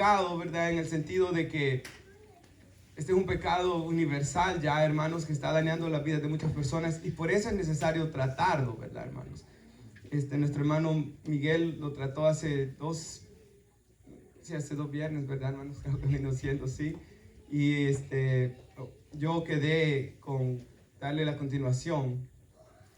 pecado, ¿verdad? En el sentido de que este es un pecado universal ya, hermanos, que está dañando la vida de muchas personas y por eso es necesario tratarlo, ¿verdad, hermanos? Nuestro hermano Miguel lo trató hace dos viernes, ¿verdad, hermanos? Creo que vino siendo, sí. Y yo quedé con darle la continuación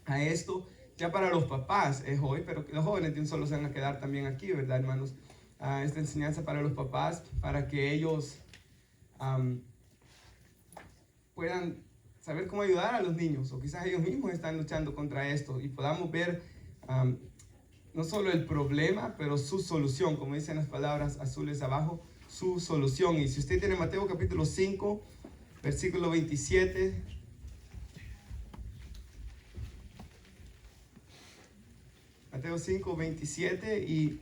a esto. Ya para los papás es hoy, pero los jóvenes de un solo se van a quedar también aquí, ¿verdad, hermanos? Esta enseñanza para los papás, para que ellos puedan saber cómo ayudar a los niños, o quizás ellos mismos están luchando contra esto y podamos ver no solo el problema, pero su solución, como dicen las palabras azules abajo, su solución. Y si usted tiene Mateo capítulo 5, versículo 27, Mateo 5, 27, y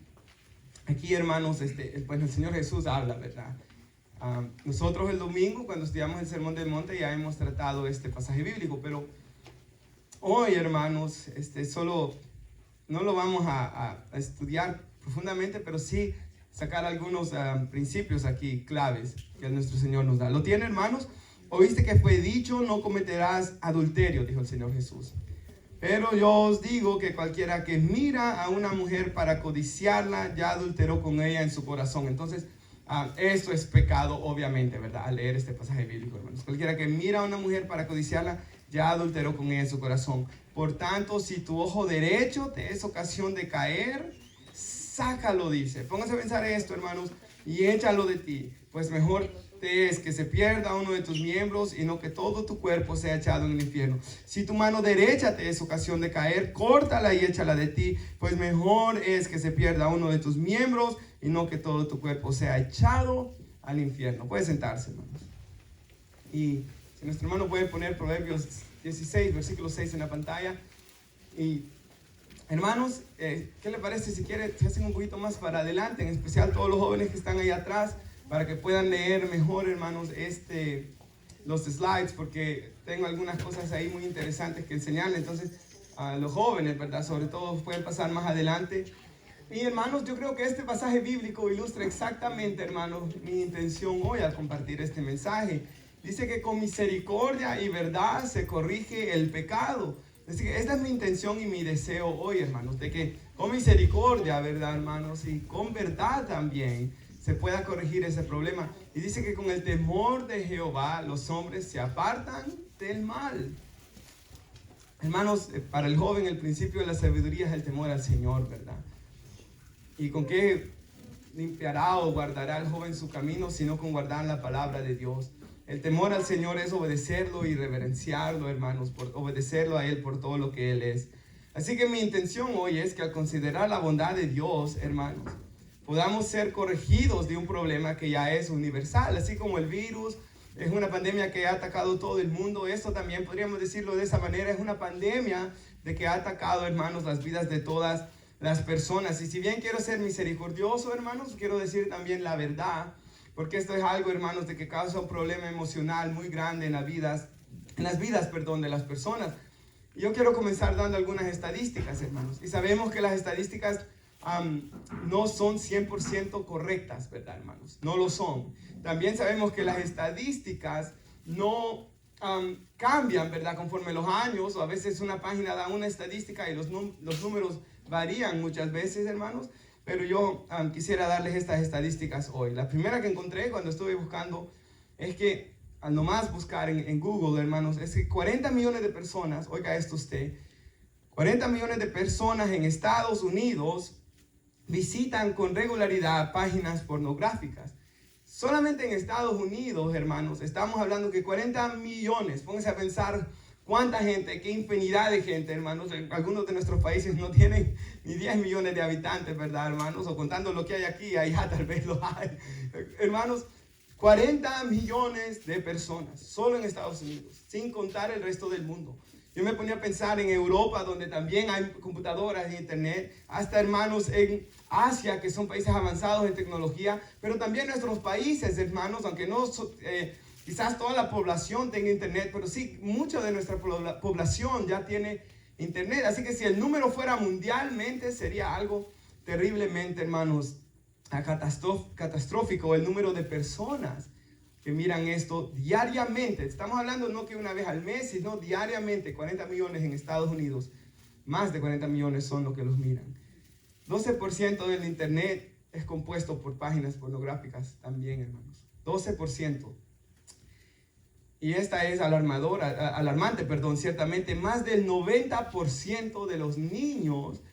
aquí, hermanos, pues el Señor Jesús habla, ¿verdad? Nosotros el domingo, cuando estudiamos el Sermón del Monte, ya hemos tratado este pasaje bíblico, pero hoy, hermanos, solo no lo vamos a estudiar profundamente, pero sí sacar algunos principios aquí claves que nuestro Señor nos da. ¿Lo tiene, hermanos? Oíste que fue dicho, no cometerás adulterio, dijo el Señor Jesús. Pero yo os digo que cualquiera que mira a una mujer para codiciarla, ya adulteró con ella en su corazón. Entonces, esto es pecado, obviamente, ¿verdad? Al leer este pasaje bíblico, hermanos. Cualquiera que mira a una mujer para codiciarla, ya adulteró con ella en su corazón. Por tanto, si tu ojo derecho te es ocasión de caer, sácalo, dice. Póngase a pensar esto, hermanos, y échalo de ti. Pues mejor te es que se pierda uno de tus miembros y no que todo tu cuerpo sea echado en el infierno. Si tu mano derecha te es ocasión de caer, córtala y échala de ti. Pues mejor es que se pierda uno de tus miembros y no que todo tu cuerpo sea echado al infierno. Puede sentarse, hermanos. Y si nuestro hermano puede poner Proverbios 16, versículo 6 en la pantalla. Y hermanos, ¿qué le parece si se hacen un poquito más para adelante? En especial todos los jóvenes que están ahí atrás, para que puedan leer mejor, hermanos, los slides, porque tengo algunas cosas ahí muy interesantes que enseñarles. Entonces, a los jóvenes, ¿verdad? Sobre todo pueden pasar más adelante. Y hermanos, yo creo que este pasaje bíblico ilustra exactamente, hermanos, mi intención hoy al compartir este mensaje. Dice que con misericordia y verdad se corrige el pecado. Así que esta es mi intención y mi deseo hoy, hermanos, de que con misericordia, ¿verdad, hermanos? Y con verdad también se pueda corregir ese problema. Y dice que con el temor de Jehová los hombres se apartan del mal. Hermanos, para el joven el principio de la sabiduría es el temor al Señor, ¿verdad? ¿Y con qué limpiará o guardará el joven su camino, sino con guardar la palabra de Dios? El temor al Señor es obedecerlo y reverenciarlo, hermanos, por obedecerlo a Él por todo lo que Él es. Así que mi intención hoy es que al considerar la bondad de Dios, hermanos, podamos ser corregidos de un problema que ya es universal. Así como el virus es una pandemia que ha atacado todo el mundo, esto también podríamos decirlo de esa manera, es una pandemia de que ha atacado, hermanos, las vidas de todas las personas. Y si bien quiero ser misericordioso, hermanos, quiero decir también la verdad, porque esto es algo, hermanos, de que causa un problema emocional muy grande en las vidas, de las personas. Y yo quiero comenzar dando algunas estadísticas, hermanos. Y sabemos que las estadísticas no son 100% correctas, ¿verdad, hermanos? No lo son. También sabemos que las estadísticas no cambian, ¿verdad? Conforme los años, o a veces una página da una estadística y los números varían muchas veces, hermanos. Pero yo quisiera darles estas estadísticas hoy. La primera que encontré cuando estuve buscando es que, al nomás buscar en Google, hermanos, es que 40 millones de personas, oiga esto usted, 40 millones de personas en Estados Unidos visitan con regularidad páginas pornográficas. Solamente en Estados Unidos, hermanos, estamos hablando que 40 millones, pónganse a pensar cuánta gente, qué infinidad de gente, hermanos. Algunos de nuestros países no tienen ni 10 millones de habitantes, ¿verdad, hermanos? O contando lo que hay aquí, allá tal vez lo hay. Hermanos, 40 millones de personas, solo en Estados Unidos, sin contar el resto del mundo. Yo me ponía a pensar en Europa, donde también hay computadoras y internet, hasta hermanos en Asia, que son países avanzados en tecnología, pero también nuestros países, hermanos, aunque no quizás toda la población tenga internet, pero sí, mucha de nuestra población ya tiene internet. Así que si el número fuera mundialmente, sería algo terriblemente, hermanos, catastrófico el número de personas que miran esto diariamente. Estamos hablando no que una vez al mes, sino diariamente. 40 millones en Estados Unidos. Más de 40 millones son los que los miran. 12% del internet es compuesto por páginas pornográficas también, hermanos. 12%. Y esta es alarmante, ciertamente. Más del 90% de los niños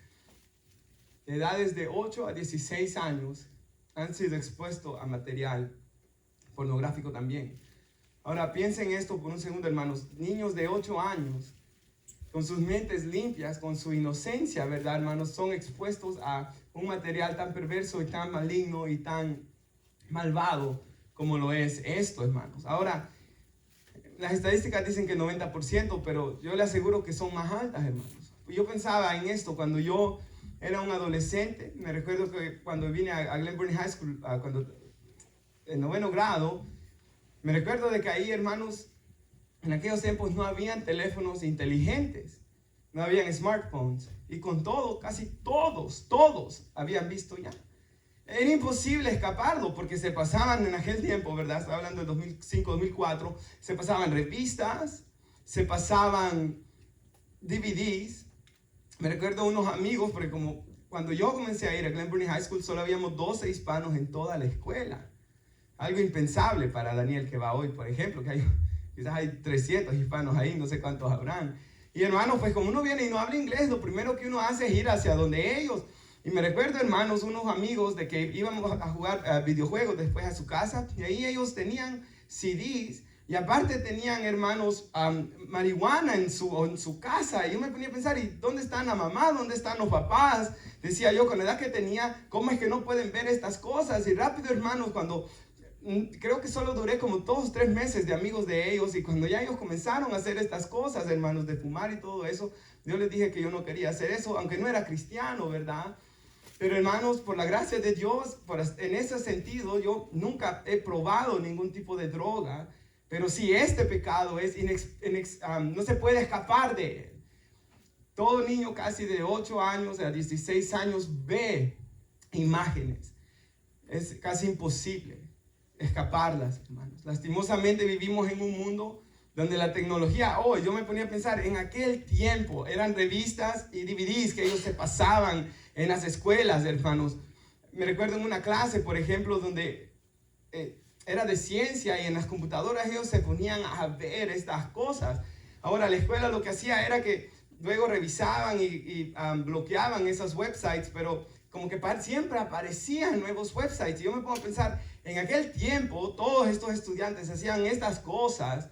de edades de 8 a 16 años han sido expuestos a material pornográfico también. Ahora piensen esto por un segundo, hermanos. Niños de 8 años, con sus mentes limpias, con su inocencia, ¿verdad, hermanos? Son expuestos a un material tan perverso y tan maligno y tan malvado como lo es esto, hermanos. Ahora, las estadísticas dicen que 90%, pero yo le aseguro que son más altas, hermanos. Yo pensaba en esto cuando yo era un adolescente. Me recuerdo que cuando vine a Glen Burnie High School, en 9º grado, me recuerdo de que ahí, hermanos, en aquellos tiempos no habían teléfonos inteligentes, no habían smartphones, y con todo, casi todos habían visto ya. Era imposible escaparlo porque se pasaban en aquel tiempo, ¿verdad? Estaba hablando de 2005, 2004, se pasaban revistas, se pasaban DVDs. Me recuerdo unos amigos, porque como cuando yo comencé a ir a Glen Burnie High School, solo habíamos 12 hispanos en toda la escuela. Algo impensable para Daniel que va hoy, por ejemplo, que quizás hay 300 hispanos ahí, no sé cuántos habrán. Y hermanos, pues como uno viene y no habla inglés, lo primero que uno hace es ir hacia donde ellos. Y me recuerdo, hermanos, unos amigos de que íbamos a jugar videojuegos después a su casa, y ahí ellos tenían CDs, y aparte tenían, hermanos, marihuana en su casa. Y yo me ponía a pensar, ¿y dónde están la mamá? ¿Dónde están los papás? Decía yo, con la edad que tenía, ¿cómo es que no pueden ver estas cosas? Y rápido, hermanos, cuando creo que solo duré como 2 o 3 meses de amigos de ellos, y cuando ya ellos comenzaron a hacer estas cosas, hermanos, de fumar y todo eso, yo les dije que yo no quería hacer eso, aunque no era cristiano, ¿verdad? Pero hermanos, por la gracia de Dios, en ese sentido, yo nunca he probado ningún tipo de droga, pero sí este pecado no se puede escapar de él. Todo niño casi de 8 años a 16 años ve imágenes. Es casi imposible escaparlas, hermanos. Lastimosamente vivimos en un mundo donde la tecnología, yo me ponía a pensar, en aquel tiempo eran revistas y DVDs que ellos se pasaban en las escuelas, hermanos. Me recuerdo en una clase, por ejemplo, donde era de ciencia, y en las computadoras ellos se ponían a ver estas cosas. Ahora la escuela lo que hacía era que luego revisaban y bloqueaban esos websites, pero como que siempre aparecían nuevos websites. Y yo me pongo a pensar, en aquel tiempo todos estos estudiantes hacían estas cosas.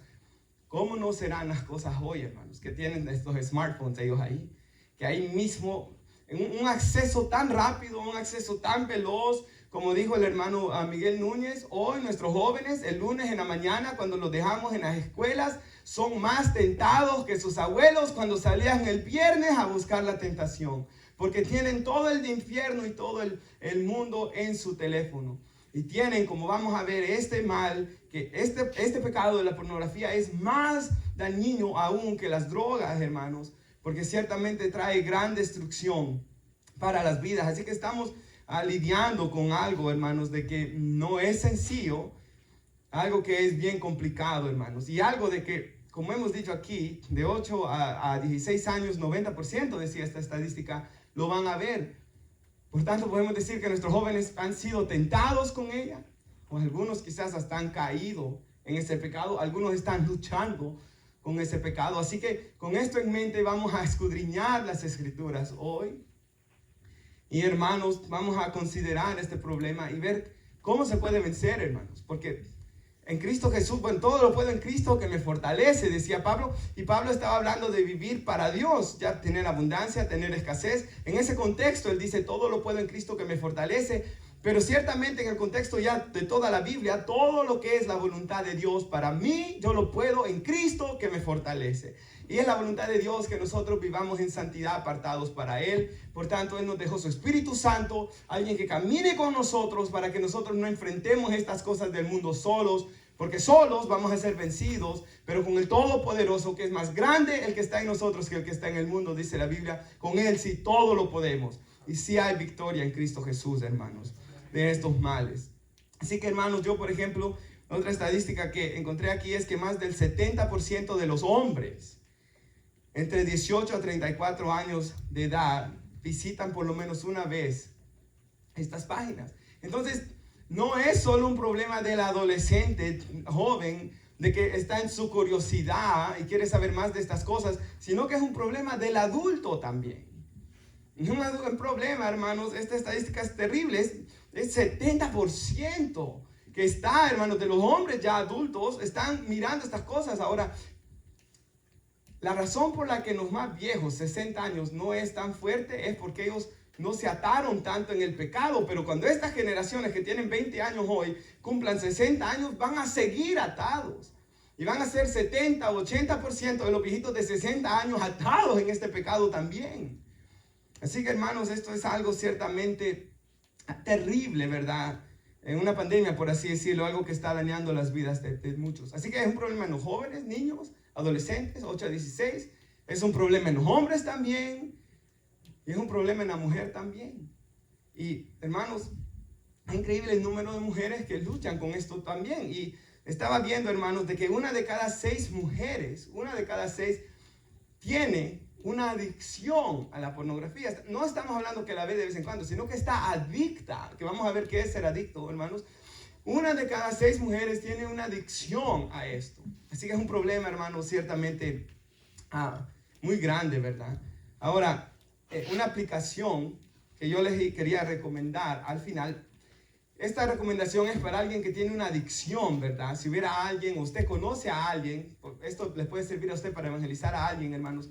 ¿Cómo no serán las cosas hoy, hermanos? Que tienen estos smartphones ellos ahí, que ahí mismo, un acceso tan rápido, un acceso tan veloz, como dijo el hermano Miguel Núñez, hoy nuestros jóvenes, el lunes en la mañana, cuando los dejamos en las escuelas, son más tentados que sus abuelos cuando salían el viernes a buscar la tentación, porque tienen todo el infierno y todo el mundo en su teléfono. Y tienen, como vamos a ver, este mal, que este pecado de la pornografía es más dañino aún que las drogas, hermanos, porque ciertamente trae gran destrucción para las vidas. Así que estamos lidiando con algo, hermanos, de que no es sencillo, algo que es bien complicado, hermanos, y algo de que, como hemos dicho aquí, de 8 a 16 años, 90% decía esta estadística, lo van a ver. Por tanto, podemos decir que nuestros jóvenes han sido tentados con ella, o algunos quizás hasta han caído en ese pecado, algunos están luchando con ese pecado. Así que con esto en mente vamos a escudriñar las Escrituras hoy. Y hermanos, vamos a considerar este problema y ver cómo se puede vencer, hermanos. Porque en Cristo Jesús, todo lo puedo en Cristo que me fortalece, decía Pablo. Y Pablo estaba hablando de vivir para Dios, ya tener abundancia, tener escasez. En ese contexto él dice, todo lo puedo en Cristo que me fortalece. Pero ciertamente en el contexto ya de toda la Biblia, todo lo que es la voluntad de Dios para mí, yo lo puedo en Cristo que me fortalece. Y es la voluntad de Dios que nosotros vivamos en santidad apartados para Él. Por tanto, Él nos dejó su Espíritu Santo, alguien que camine con nosotros para que nosotros no enfrentemos estas cosas del mundo solos. Porque solos vamos a ser vencidos, pero con el Todopoderoso, que es más grande el que está en nosotros que el que está en el mundo, dice la Biblia, con Él sí todo lo podemos. Y sí hay victoria en Cristo Jesús, hermanos. de estos males. Así que, hermanos, yo, por ejemplo, otra estadística que encontré aquí es que más del 70% de los hombres entre 18 a 34 años de edad visitan por lo menos una vez estas páginas. Entonces, no es solo un problema del adolescente joven, de que está en su curiosidad y quiere saber más de estas cosas, sino que es un problema del adulto también. Un problema, hermanos, esta estadística es terrible, es 70% que está, hermanos, de los hombres ya adultos están mirando estas cosas. Ahora, la razón por la que los más viejos, 60 años, no es tan fuerte es porque ellos no se ataron tanto en el pecado, pero cuando estas generaciones que tienen 20 años hoy cumplan 60 años, van a seguir atados. Y van a ser 70 o 80% de los viejitos de 60 años atados en este pecado también. Así que, hermanos, esto es algo ciertamente terrible, ¿verdad? En una pandemia, por así decirlo, algo que está dañando las vidas de muchos. Así que es un problema en los jóvenes, niños, adolescentes, 8 a 16. Es un problema en los hombres también. Y es un problema en la mujer también. Y, hermanos, es increíble el número de mujeres que luchan con esto también. Y estaba viendo, hermanos, de que una de cada 6 mujeres, tiene una adicción a la pornografía. No estamos hablando que la ve de vez en cuando, sino que está adicta. Que vamos a ver qué es ser adicto, hermanos. Una de cada 6 mujeres tiene una adicción a esto. Así que es un problema, hermanos, ciertamente muy grande, ¿verdad? Ahora, una aplicación que yo les quería recomendar al final. Esta recomendación es para alguien que tiene una adicción, ¿verdad? Si hubiera alguien, o usted conoce a alguien, esto les puede servir a usted para evangelizar a alguien, hermanos.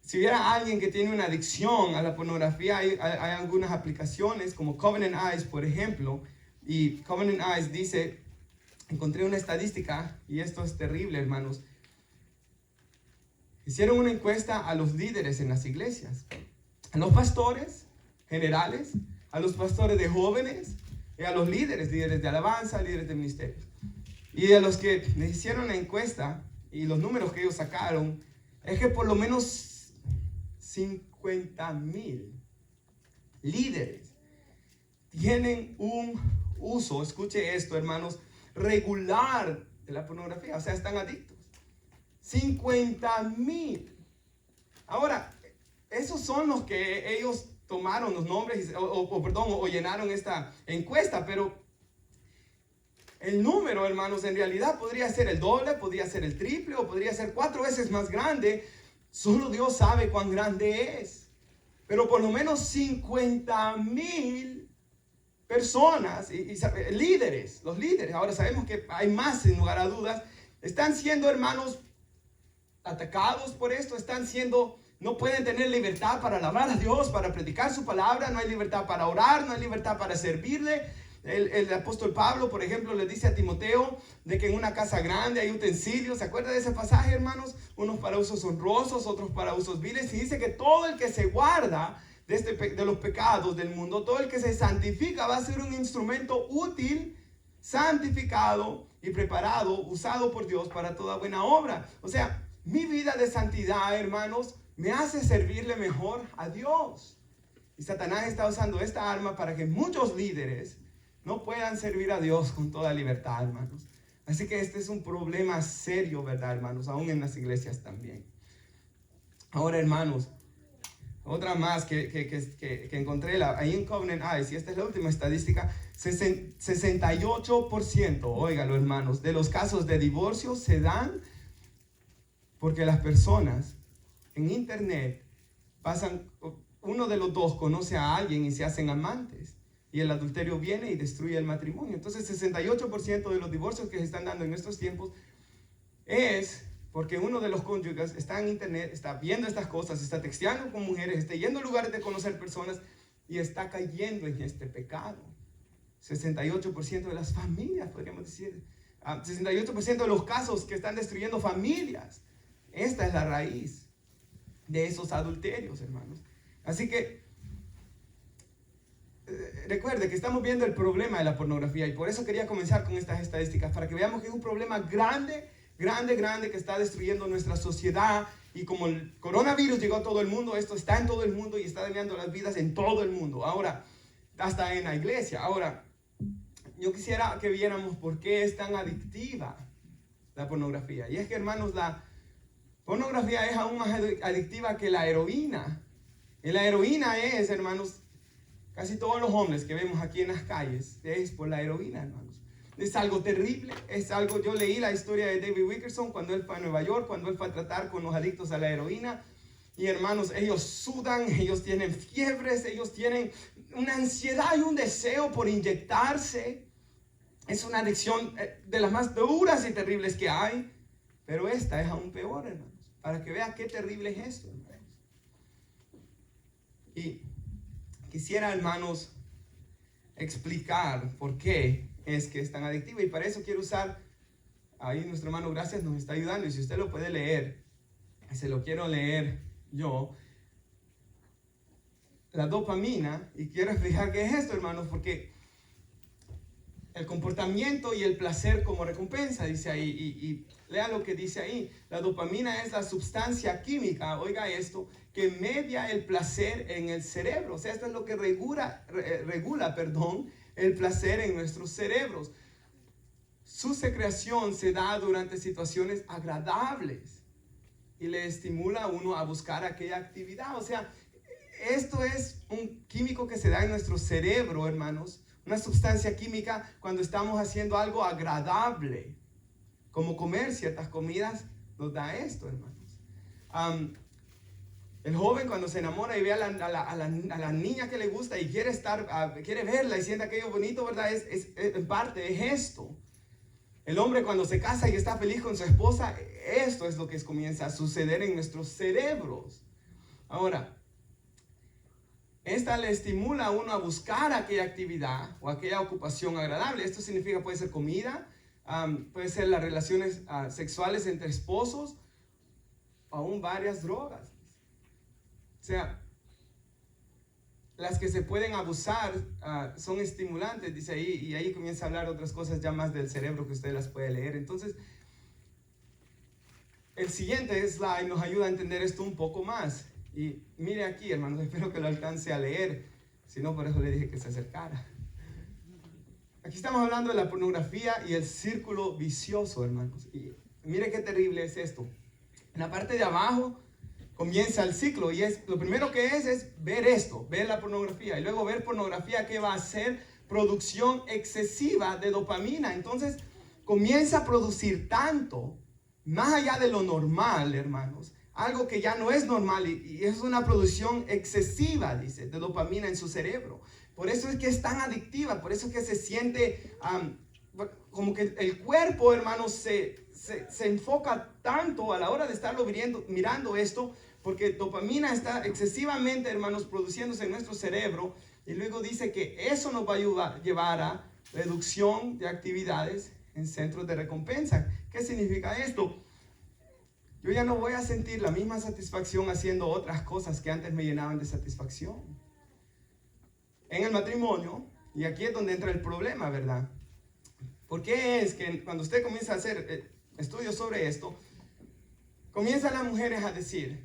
Si hubiera alguien que tiene una adicción a la pornografía, hay algunas aplicaciones como Covenant Eyes, por ejemplo. Y Covenant Eyes dice, encontré una estadística, y esto es terrible, hermanos. Hicieron una encuesta a los líderes en las iglesias, a los pastores generales, a los pastores de jóvenes, y a los líderes de alabanza, líderes de ministerios. Y a los que les hicieron la encuesta, y los números que ellos sacaron, es que por lo menos 50,000 líderes tienen un uso, escuche esto, hermanos, regular de la pornografía, o sea, están adictos. 50,000. Ahora, esos son los que ellos tomaron los nombres o llenaron esta encuesta, pero el número, hermanos, en realidad podría ser el doble, podría ser el triple o podría ser 4 veces más grande. Solo Dios sabe cuán grande es. Pero por lo menos 50,000 personas y líderes, los líderes, ahora sabemos que hay más sin lugar a dudas, están siendo, hermanos, atacados por esto, no pueden tener libertad para alabar a Dios, para predicar su palabra, no hay libertad para orar, no hay libertad para servirle. El apóstol Pablo, por ejemplo, le dice a Timoteo de que en una casa grande hay utensilios. ¿Se acuerda de ese pasaje, hermanos? Unos para usos honrosos, otros para usos viles. Y dice que todo el que se guarda de los pecados del mundo, todo el que se santifica va a ser un instrumento útil, santificado y preparado, usado por Dios para toda buena obra. O sea, mi vida de santidad, hermanos, me hace servirle mejor a Dios. Y Satanás está usando esta arma para que muchos líderes no puedan servir a Dios con toda libertad, hermanos. Así que este es un problema serio, ¿verdad, hermanos? Aún en las iglesias también. Ahora, hermanos, otra más que encontré ahí en Covenant Eyes, y esta es la última estadística, 68%, óigalo, hermanos, de los casos de divorcio se dan porque las personas en internet uno de los dos conoce a alguien y se hacen amantes. Y el adulterio viene y destruye el matrimonio. Entonces, 68% de los divorcios que se están dando en estos tiempos es porque uno de los cónyuges está en internet, está viendo estas cosas, está texteando con mujeres, está yendo a lugares de conocer personas y está cayendo en este pecado. 68% de las familias, podríamos decir, 68% de los casos que están destruyendo familias. Esta es la raíz de esos adulterios, hermanos. Así que recuerde que estamos viendo el problema de la pornografía y por eso quería comenzar con estas estadísticas, para que veamos que es un problema grande que está destruyendo nuestra sociedad. Y como el coronavirus llegó a todo el mundo, esto está en todo el mundo y está dañando las vidas en todo el mundo. Ahora, hasta en la iglesia. Ahora, yo quisiera que viéramos por qué es tan adictiva la pornografía. Y es que, hermanos, la pornografía es aún más adictiva que la heroína. Y la heroína es, hermanos, casi todos los hombres que vemos aquí en las calles, es por la heroína, hermanos. Es algo terrible, es algo, yo leí la historia de David Wilkerson cuando él fue a Nueva York, cuando él fue a tratar con los adictos a la heroína. Y hermanos, ellos sudan, ellos tienen fiebres, ellos tienen una ansiedad y un deseo por inyectarse. Es una adicción de las más duras y terribles que hay. Pero esta es aún peor, hermanos. Para que vean qué terrible es esto, hermanos. Y quisiera, hermanos, explicar por qué es que es tan adictiva. Y para eso quiero usar, ahí nuestro hermano Gracias nos está ayudando. Y si usted lo puede leer, se lo quiero leer yo. La dopamina, y quiero explicar qué es esto, hermanos, porque el comportamiento y el placer como recompensa, dice ahí, y lea lo que dice ahí. La dopamina es la sustancia química, oiga esto, que media el placer en el cerebro. O sea, esto es lo que regula, el placer en nuestros cerebros. Su secreción se da durante situaciones agradables y le estimula a uno a buscar aquella actividad. O sea, esto es un químico que se da en nuestro cerebro, hermanos. Una sustancia química cuando estamos haciendo algo agradable, como comer ciertas comidas, nos da esto, hermanos. El joven cuando se enamora y ve a la niña que le gusta y quiere quiere verla y siente aquello bonito, ¿verdad? En parte es esto. El hombre cuando se casa y está feliz con su esposa, esto es lo que comienza a suceder en nuestros cerebros. Ahora, esta le estimula a uno a buscar aquella actividad o aquella ocupación agradable. Esto significa, puede ser comida, puede ser las relaciones sexuales entre esposos, aún varias drogas. O sea, las que se pueden abusar son estimulantes, dice ahí, y ahí comienza a hablar otras cosas ya más del cerebro que usted las puede leer. Entonces, el siguiente slide nos ayuda a entender esto un poco más. Y mire aquí, hermanos, espero que lo alcance a leer. Si no, por eso le dije que se acercara. Aquí estamos hablando de la pornografía y el círculo vicioso, hermanos. Y mire qué terrible es esto. En la parte de abajo comienza el ciclo y lo primero que es ver esto, ver la pornografía. Y luego ver pornografía que va a ser producción excesiva de dopamina. Entonces comienza a producir tanto, más allá de lo normal, hermanos. Algo que ya no es normal y es una producción excesiva, dice, de dopamina en su cerebro. Por eso es que es tan adictiva, por eso es que se siente como que el cuerpo, hermanos, se enfoca tanto a la hora de estarlo mirando esto, porque dopamina está excesivamente, hermanos, produciéndose en nuestro cerebro. Y luego dice que eso nos va a llevar a reducción de actividades en centros de recompensa. ¿Qué significa esto? Yo ya no voy a sentir la misma satisfacción haciendo otras cosas que antes me llenaban de satisfacción. En el matrimonio, y aquí es donde entra el problema, ¿verdad? ¿Por qué es que cuando usted comienza a hacer estudios sobre esto, comienzan las mujeres a decir,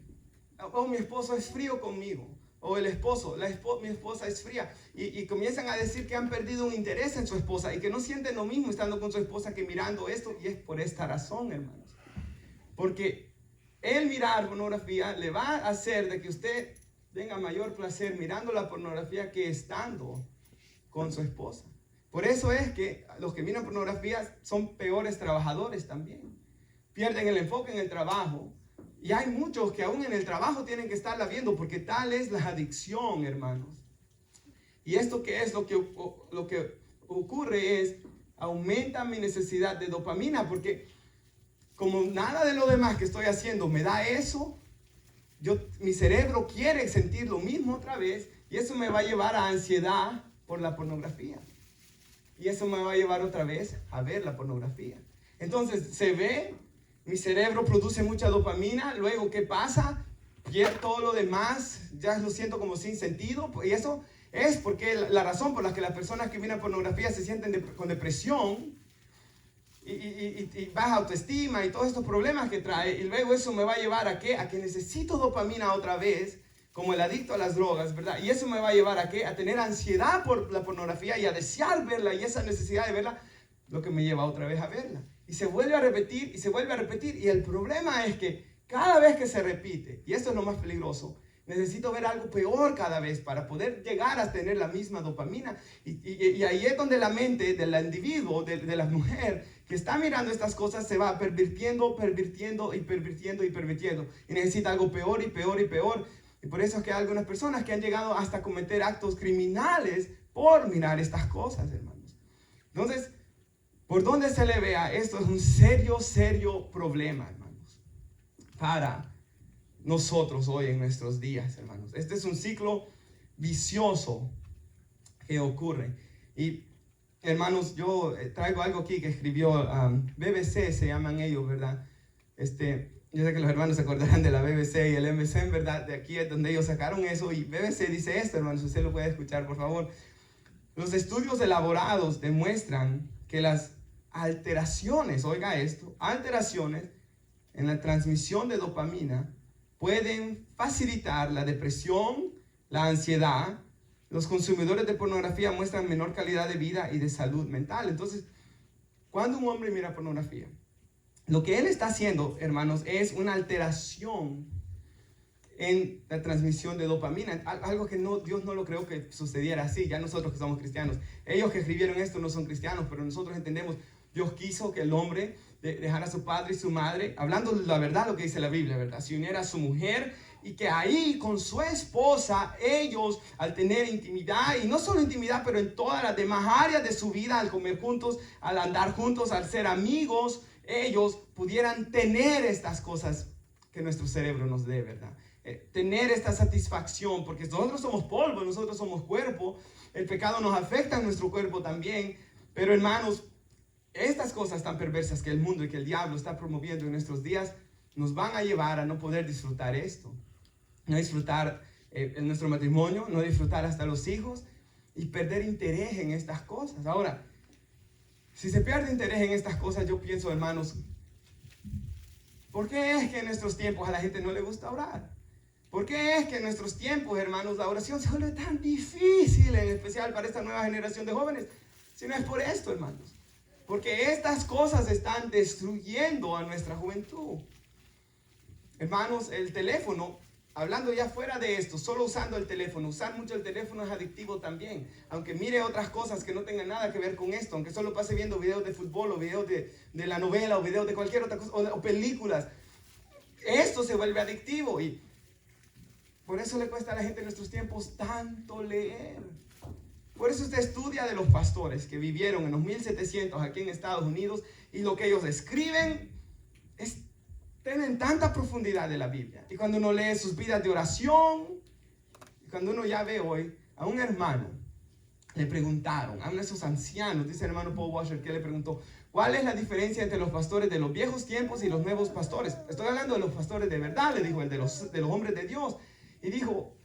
oh, mi esposo es frío conmigo, o el esposo, mi esposa es fría, y comienzan a decir que han perdido un interés en su esposa y que no sienten lo mismo estando con su esposa que mirando esto, y es por esta razón, hermanos. Porque el mirar pornografía le va a hacer de que usted tenga mayor placer mirando la pornografía que estando con su esposa. Por eso es que los que miran pornografía son peores trabajadores también. Pierden el enfoque en el trabajo. Y hay muchos que aún en el trabajo tienen que estarla viendo porque tal es la adicción, hermanos. Y esto que es lo que ocurre es aumenta mi necesidad de dopamina porque como nada de lo demás que estoy haciendo me da eso, mi cerebro quiere sentir lo mismo otra vez y eso me va a llevar a ansiedad por la pornografía. Y eso me va a llevar otra vez a ver la pornografía. Entonces se ve, mi cerebro produce mucha dopamina, luego ¿qué pasa? Pierdo todo lo demás, ya lo siento como sin sentido. Y eso es porque la razón por la que las personas que miran pornografía se sienten con depresión y baja autoestima y todos estos problemas que trae, y luego eso me va a llevar a que necesito dopamina otra vez como el adicto a las drogas, ¿verdad? Y eso me va a llevar ¿a qué? A tener ansiedad por la pornografía y a desear verla, y esa necesidad de verla, lo que me lleva otra vez a verla. Y se vuelve a repetir y se vuelve a repetir. Y el problema es que cada vez que se repite, y esto es lo más peligroso, necesito ver algo peor cada vez para poder llegar a tener la misma dopamina. Y ahí es donde la mente del individuo, de la mujer que está mirando estas cosas, se va pervirtiendo. Y necesita algo peor y peor y peor. Y por eso es que hay algunas personas que han llegado hasta cometer actos criminales por mirar estas cosas, hermanos. Entonces, por donde se le vea, esto es un serio problema, hermanos, para nosotros hoy en nuestros días, hermanos. Este es un ciclo vicioso que ocurre. Y, hermanos, yo traigo algo aquí que escribió BBC, se llaman ellos, ¿verdad? Yo sé que los hermanos se acordarán de la BBC y el MSN, ¿verdad? De aquí es donde ellos sacaron eso. Y BBC dice esto, hermanos, si usted lo puede escuchar, por favor. Los estudios elaborados demuestran que las alteraciones, oiga esto, alteraciones en la transmisión de dopamina pueden facilitar la depresión, la ansiedad. Los consumidores de pornografía muestran menor calidad de vida y de salud mental. Entonces, cuando un hombre mira pornografía, lo que él está haciendo, hermanos, es una alteración en la transmisión de dopamina, algo que Dios no lo creó que sucediera así. Ya nosotros que somos cristianos, ellos que escribieron esto no son cristianos, pero nosotros entendemos, Dios quiso que el hombre dejara a su padre y su madre, hablando de la verdad, lo que dice la Biblia, ¿verdad? Se uniera a su mujer y que ahí con su esposa, ellos al tener intimidad, y no solo intimidad, pero en todas las demás áreas de su vida, al comer juntos, al andar juntos, al ser amigos, ellos pudieran tener estas cosas que nuestro cerebro nos dé, ¿verdad? Tener esta satisfacción, porque nosotros somos polvo, nosotros somos cuerpo, el pecado nos afecta en nuestro cuerpo también, pero hermanos, estas cosas tan perversas que el mundo y que el diablo está promoviendo en nuestros días, nos van a llevar a no poder disfrutar esto, no disfrutar en nuestro matrimonio, no disfrutar hasta los hijos y perder interés en estas cosas. Ahora, si se pierde interés en estas cosas, yo pienso, hermanos, ¿por qué es que en nuestros tiempos a la gente no le gusta orar? ¿Por qué es que en nuestros tiempos, hermanos, la oración se vuelve tan difícil, en especial para esta nueva generación de jóvenes? Si no es por esto, hermanos. Porque estas cosas están destruyendo a nuestra juventud. Hermanos, el teléfono, hablando ya fuera de esto, solo usando el teléfono, usar mucho el teléfono es adictivo también. Aunque mire otras cosas que no tengan nada que ver con esto, aunque solo pase viendo videos de fútbol o videos de la novela o videos de cualquier otra cosa o películas, esto se vuelve adictivo y por eso le cuesta a la gente en nuestros tiempos tanto leer. Por eso usted estudia de los pastores que vivieron en los 1700 aquí en Estados Unidos y lo que ellos escriben tienen tanta profundidad de la Biblia. Y cuando uno lee sus vidas de oración, y cuando uno ya ve hoy a un hermano, le preguntaron, a uno de esos ancianos, dice el hermano Paul Washer, que le preguntó, ¿cuál es la diferencia entre los pastores de los viejos tiempos y los nuevos pastores? Estoy hablando de los pastores de verdad, le dijo, el de los hombres de Dios. Y dijo,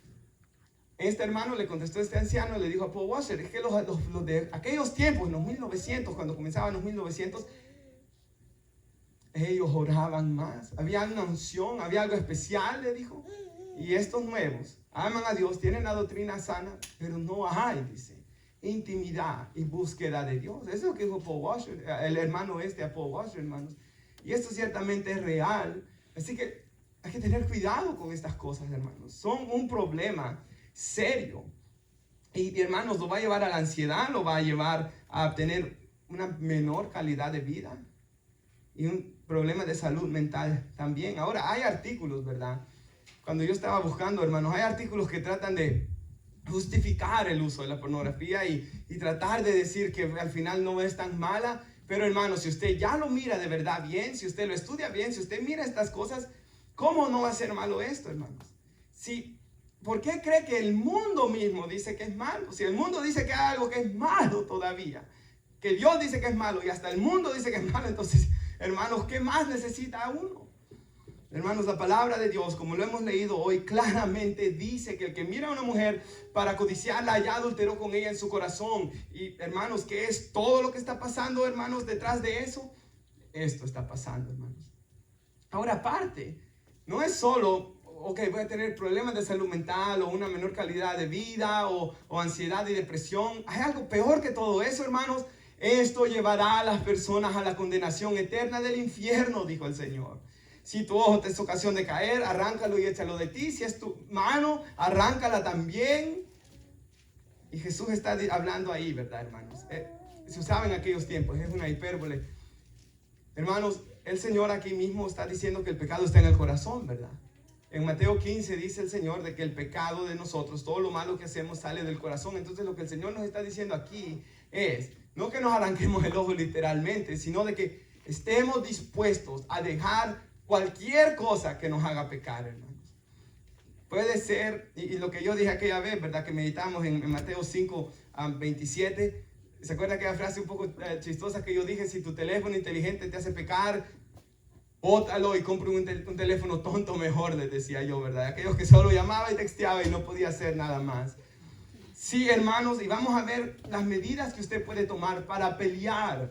este hermano le contestó a este anciano, le dijo a Paul Washer, es que los de aquellos tiempos, en los 1900, cuando comenzaban los 1900, ellos oraban más, había una unción, había algo especial, le dijo. Y estos nuevos aman a Dios, tienen la doctrina sana, pero no hay, dice, intimidad y búsqueda de Dios. Eso es lo que dijo Paul Washer, el hermano a Paul Washer, hermanos. Y esto ciertamente es real, así que hay que tener cuidado con estas cosas, hermanos. Son un problema serio. Y hermanos, lo va a llevar a la ansiedad, lo va a llevar a tener una menor calidad de vida y un problema de salud mental también. Ahora, hay artículos, ¿verdad? Cuando yo estaba buscando, hermanos, hay artículos que tratan de justificar el uso de la pornografía y tratar de decir que al final no es tan mala. Pero, hermanos, si usted ya lo mira de verdad bien, si usted lo estudia bien, si usted mira estas cosas, ¿cómo no va a ser malo esto, hermanos? ¿Por qué cree que el mundo mismo dice que es malo? Si el mundo dice que hay algo que es malo todavía, que Dios dice que es malo y hasta el mundo dice que es malo, entonces, hermanos, ¿qué más necesita uno? Hermanos, la palabra de Dios, como lo hemos leído hoy, claramente dice que el que mira a una mujer para codiciarla ya adulteró con ella en su corazón. Y, hermanos, ¿qué es todo lo que está pasando, hermanos, detrás de eso? Esto está pasando, hermanos. Ahora, aparte, no es solo, ok, voy a tener problemas de salud mental o una menor calidad de vida o ansiedad y depresión. Hay algo peor que todo eso, hermanos. Esto llevará a las personas a la condenación eterna del infierno, dijo el Señor. Si tu ojo te es ocasión de caer, arráncalo y échalo de ti. Si es tu mano, arráncala también. Y Jesús está hablando ahí, ¿verdad, hermanos? Se usaba en aquellos tiempos, es una hipérbole. Hermanos, el Señor aquí mismo está diciendo que el pecado está en el corazón, ¿verdad? En Mateo 15 dice el Señor de que el pecado de nosotros, todo lo malo que hacemos sale del corazón. Entonces lo que el Señor nos está diciendo aquí es, no que nos arranquemos el ojo literalmente, sino de que estemos dispuestos a dejar cualquier cosa que nos haga pecar, hermanos. Puede ser, y lo que yo dije aquella vez, ¿verdad? Que meditamos en Mateo 5, 27. ¿Se acuerda aquella frase un poco chistosa que yo dije? Si tu teléfono inteligente te hace pecar, bótalo y compra un teléfono tonto mejor, les decía yo, ¿verdad? Aquellos que solo llamaba y texteaba y no podía hacer nada más. Sí, hermanos, y vamos a ver las medidas que usted puede tomar para pelear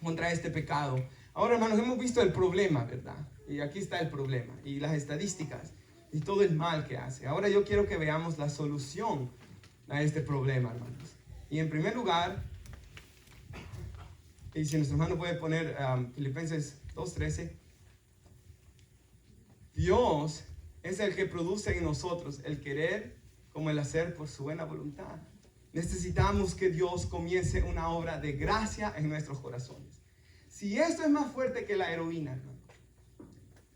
contra este pecado. Ahora, hermanos, hemos visto el problema, ¿verdad? Y aquí está el problema, y las estadísticas, y todo el mal que hace. Ahora yo quiero que veamos la solución a este problema, hermanos. Y en primer lugar, y si nuestro hermano puede poner Filipenses 2:13, Dios es el que produce en nosotros el querer como el hacer por su buena voluntad. Necesitamos que Dios comience una obra de gracia en nuestros corazones. Si esto es más fuerte que la heroína, hermano,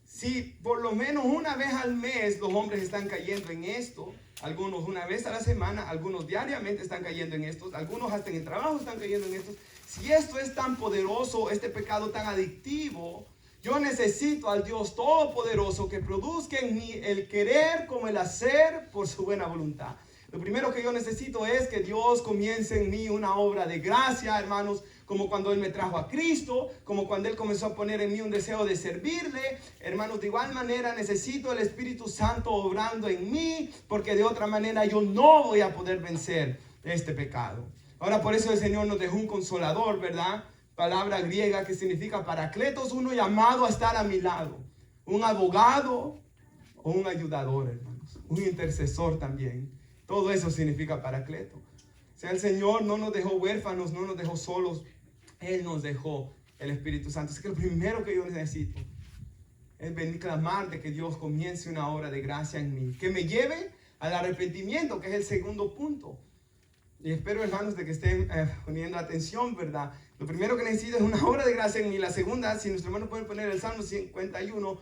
si por lo menos una vez al mes los hombres están cayendo en esto, algunos una vez a la semana, algunos diariamente están cayendo en esto, algunos hasta en el trabajo están cayendo en esto. Si esto es tan poderoso, este pecado tan adictivo, yo necesito al Dios Todopoderoso que produzca en mí el querer como el hacer por su buena voluntad. Lo primero que yo necesito es que Dios comience en mí una obra de gracia, hermanos, como cuando Él me trajo a Cristo, como cuando Él comenzó a poner en mí un deseo de servirle. Hermanos, de igual manera necesito el Espíritu Santo obrando en mí, porque de otra manera yo no voy a poder vencer este pecado. Ahora, por eso el Señor nos dejó un consolador, ¿verdad? Palabra griega que significa paracletos, uno llamado a estar a mi lado. Un abogado o un ayudador, hermanos. Un intercesor también. Todo eso significa paracleto. O sea, el Señor no nos dejó huérfanos, no nos dejó solos. Él nos dejó el Espíritu Santo. Así que lo primero que yo necesito es venir a clamar de que Dios comience una obra de gracia en mí. Que me lleve al arrepentimiento, que es el segundo punto. Y espero, hermanos, de que estén poniendo atención, ¿verdad? Lo primero que necesito es una obra de gracia en mí. La segunda, si nuestro hermano puede poner el Salmo 51,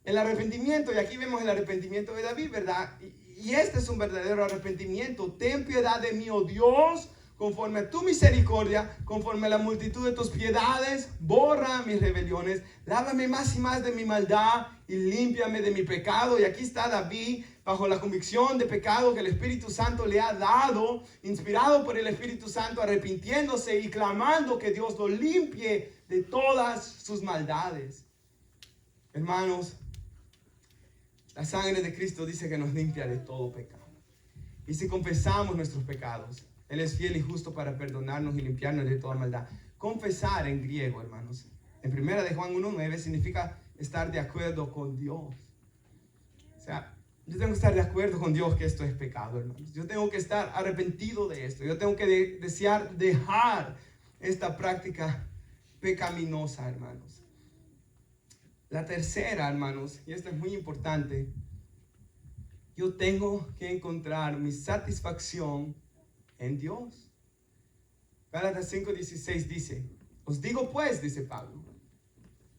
el arrepentimiento. Y aquí vemos el arrepentimiento de David, ¿verdad? Y este es un verdadero arrepentimiento. Ten piedad de mí, oh Dios, conforme a tu misericordia, conforme a la multitud de tus piedades, borra mis rebeliones, lávame más y más de mi maldad y límpiame de mi pecado. Y aquí está David bajo la convicción de pecado que el Espíritu Santo le ha dado, inspirado por el Espíritu Santo, arrepintiéndose y clamando que Dios lo limpie de todas sus maldades. Hermanos, la sangre de Cristo dice que nos limpia de todo pecado. Y si confesamos nuestros pecados, Él es fiel y justo para perdonarnos y limpiarnos de toda maldad. Confesar en griego, hermanos, en 1 de Juan 1:9 significa estar de acuerdo con Dios. O sea, yo tengo que estar de acuerdo con Dios que esto es pecado, hermanos. Yo tengo que estar arrepentido de esto. Yo tengo que desear dejar esta práctica pecaminosa, hermanos. La tercera, hermanos, y esto es muy importante, yo tengo que encontrar mi satisfacción en Dios. Gálatas 5:16 dice, os digo pues, dice Pablo,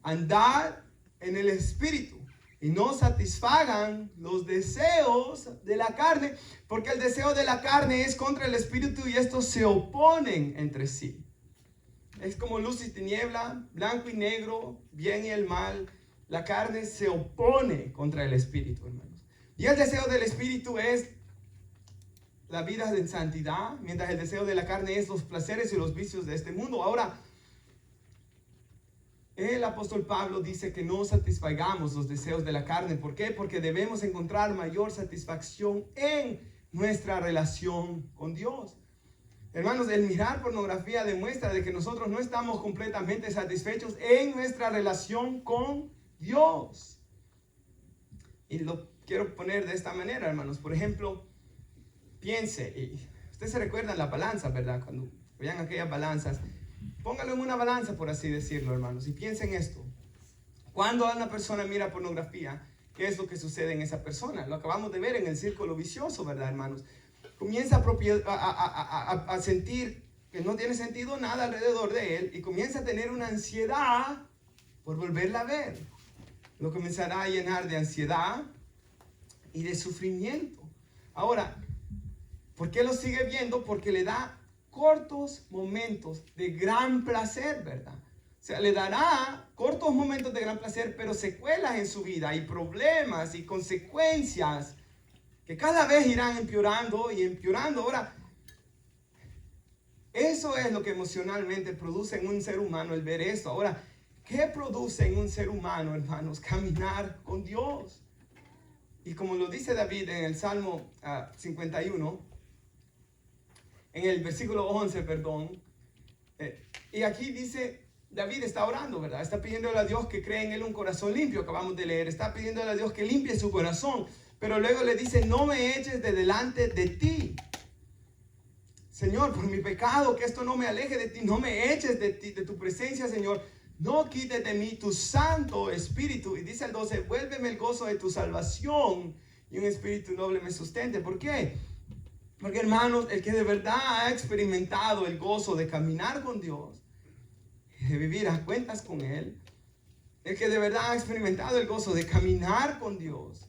andad en el Espíritu y no satisfagan los deseos de la carne, porque el deseo de la carne es contra el Espíritu y estos se oponen entre sí. Es como luz y tiniebla, blanco y negro, bien y el mal. La carne se opone contra el Espíritu, hermanos. Y el deseo del Espíritu es la vida en santidad, mientras el deseo de la carne es los placeres y los vicios de este mundo. Ahora, el apóstol Pablo dice que no satisfagamos los deseos de la carne. ¿Por qué? Porque debemos encontrar mayor satisfacción en nuestra relación con Dios. Hermanos, el mirar pornografía demuestra de que nosotros no estamos completamente satisfechos en nuestra relación con Dios. Y quiero poner de esta manera, hermanos. Por ejemplo, piense, y ustedes se recuerdan la balanza, ¿verdad? Cuando vean aquellas balanzas, póngalo en una balanza, por así decirlo, hermanos, y piensen esto. Cuando una persona mira pornografía, ¿qué es lo que sucede en esa persona? Lo acabamos de ver en el círculo vicioso, ¿verdad, hermanos? Comienza a sentir que no tiene sentido nada alrededor de él y comienza a tener una ansiedad por volverla a ver. Lo comenzará a llenar de ansiedad y de sufrimiento. Ahora, ¿por qué lo sigue viendo? Porque le da cortos momentos de gran placer, ¿verdad? O sea, le dará cortos momentos de gran placer, pero secuelas en su vida y problemas y consecuencias que cada vez irán empeorando y empeorando. Ahora, eso es lo que emocionalmente produce en un ser humano el ver esto. Ahora, ¿qué produce en un ser humano, hermanos? Caminar con Dios. Y como lo dice David en el Salmo 51, en el versículo 11, perdón, y aquí dice, David está orando, ¿verdad? Está pidiéndole a Dios que cree en él un corazón limpio, acabamos de leer. Está pidiéndole a Dios que limpie su corazón. Pero luego le dice, no me eches de delante de ti. Señor, por mi pecado, que esto no me aleje de ti. No me eches de ti, de tu presencia, Señor. No quites de mí tu Santo Espíritu. Y dice el 12, vuélveme el gozo de tu salvación y un espíritu noble me sustente. ¿Por qué? Porque, hermanos, el que de verdad ha experimentado el gozo de caminar con Dios, de vivir a cuentas con Él, el que de verdad ha experimentado el gozo de caminar con Dios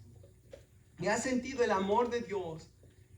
y ha sentido el amor de Dios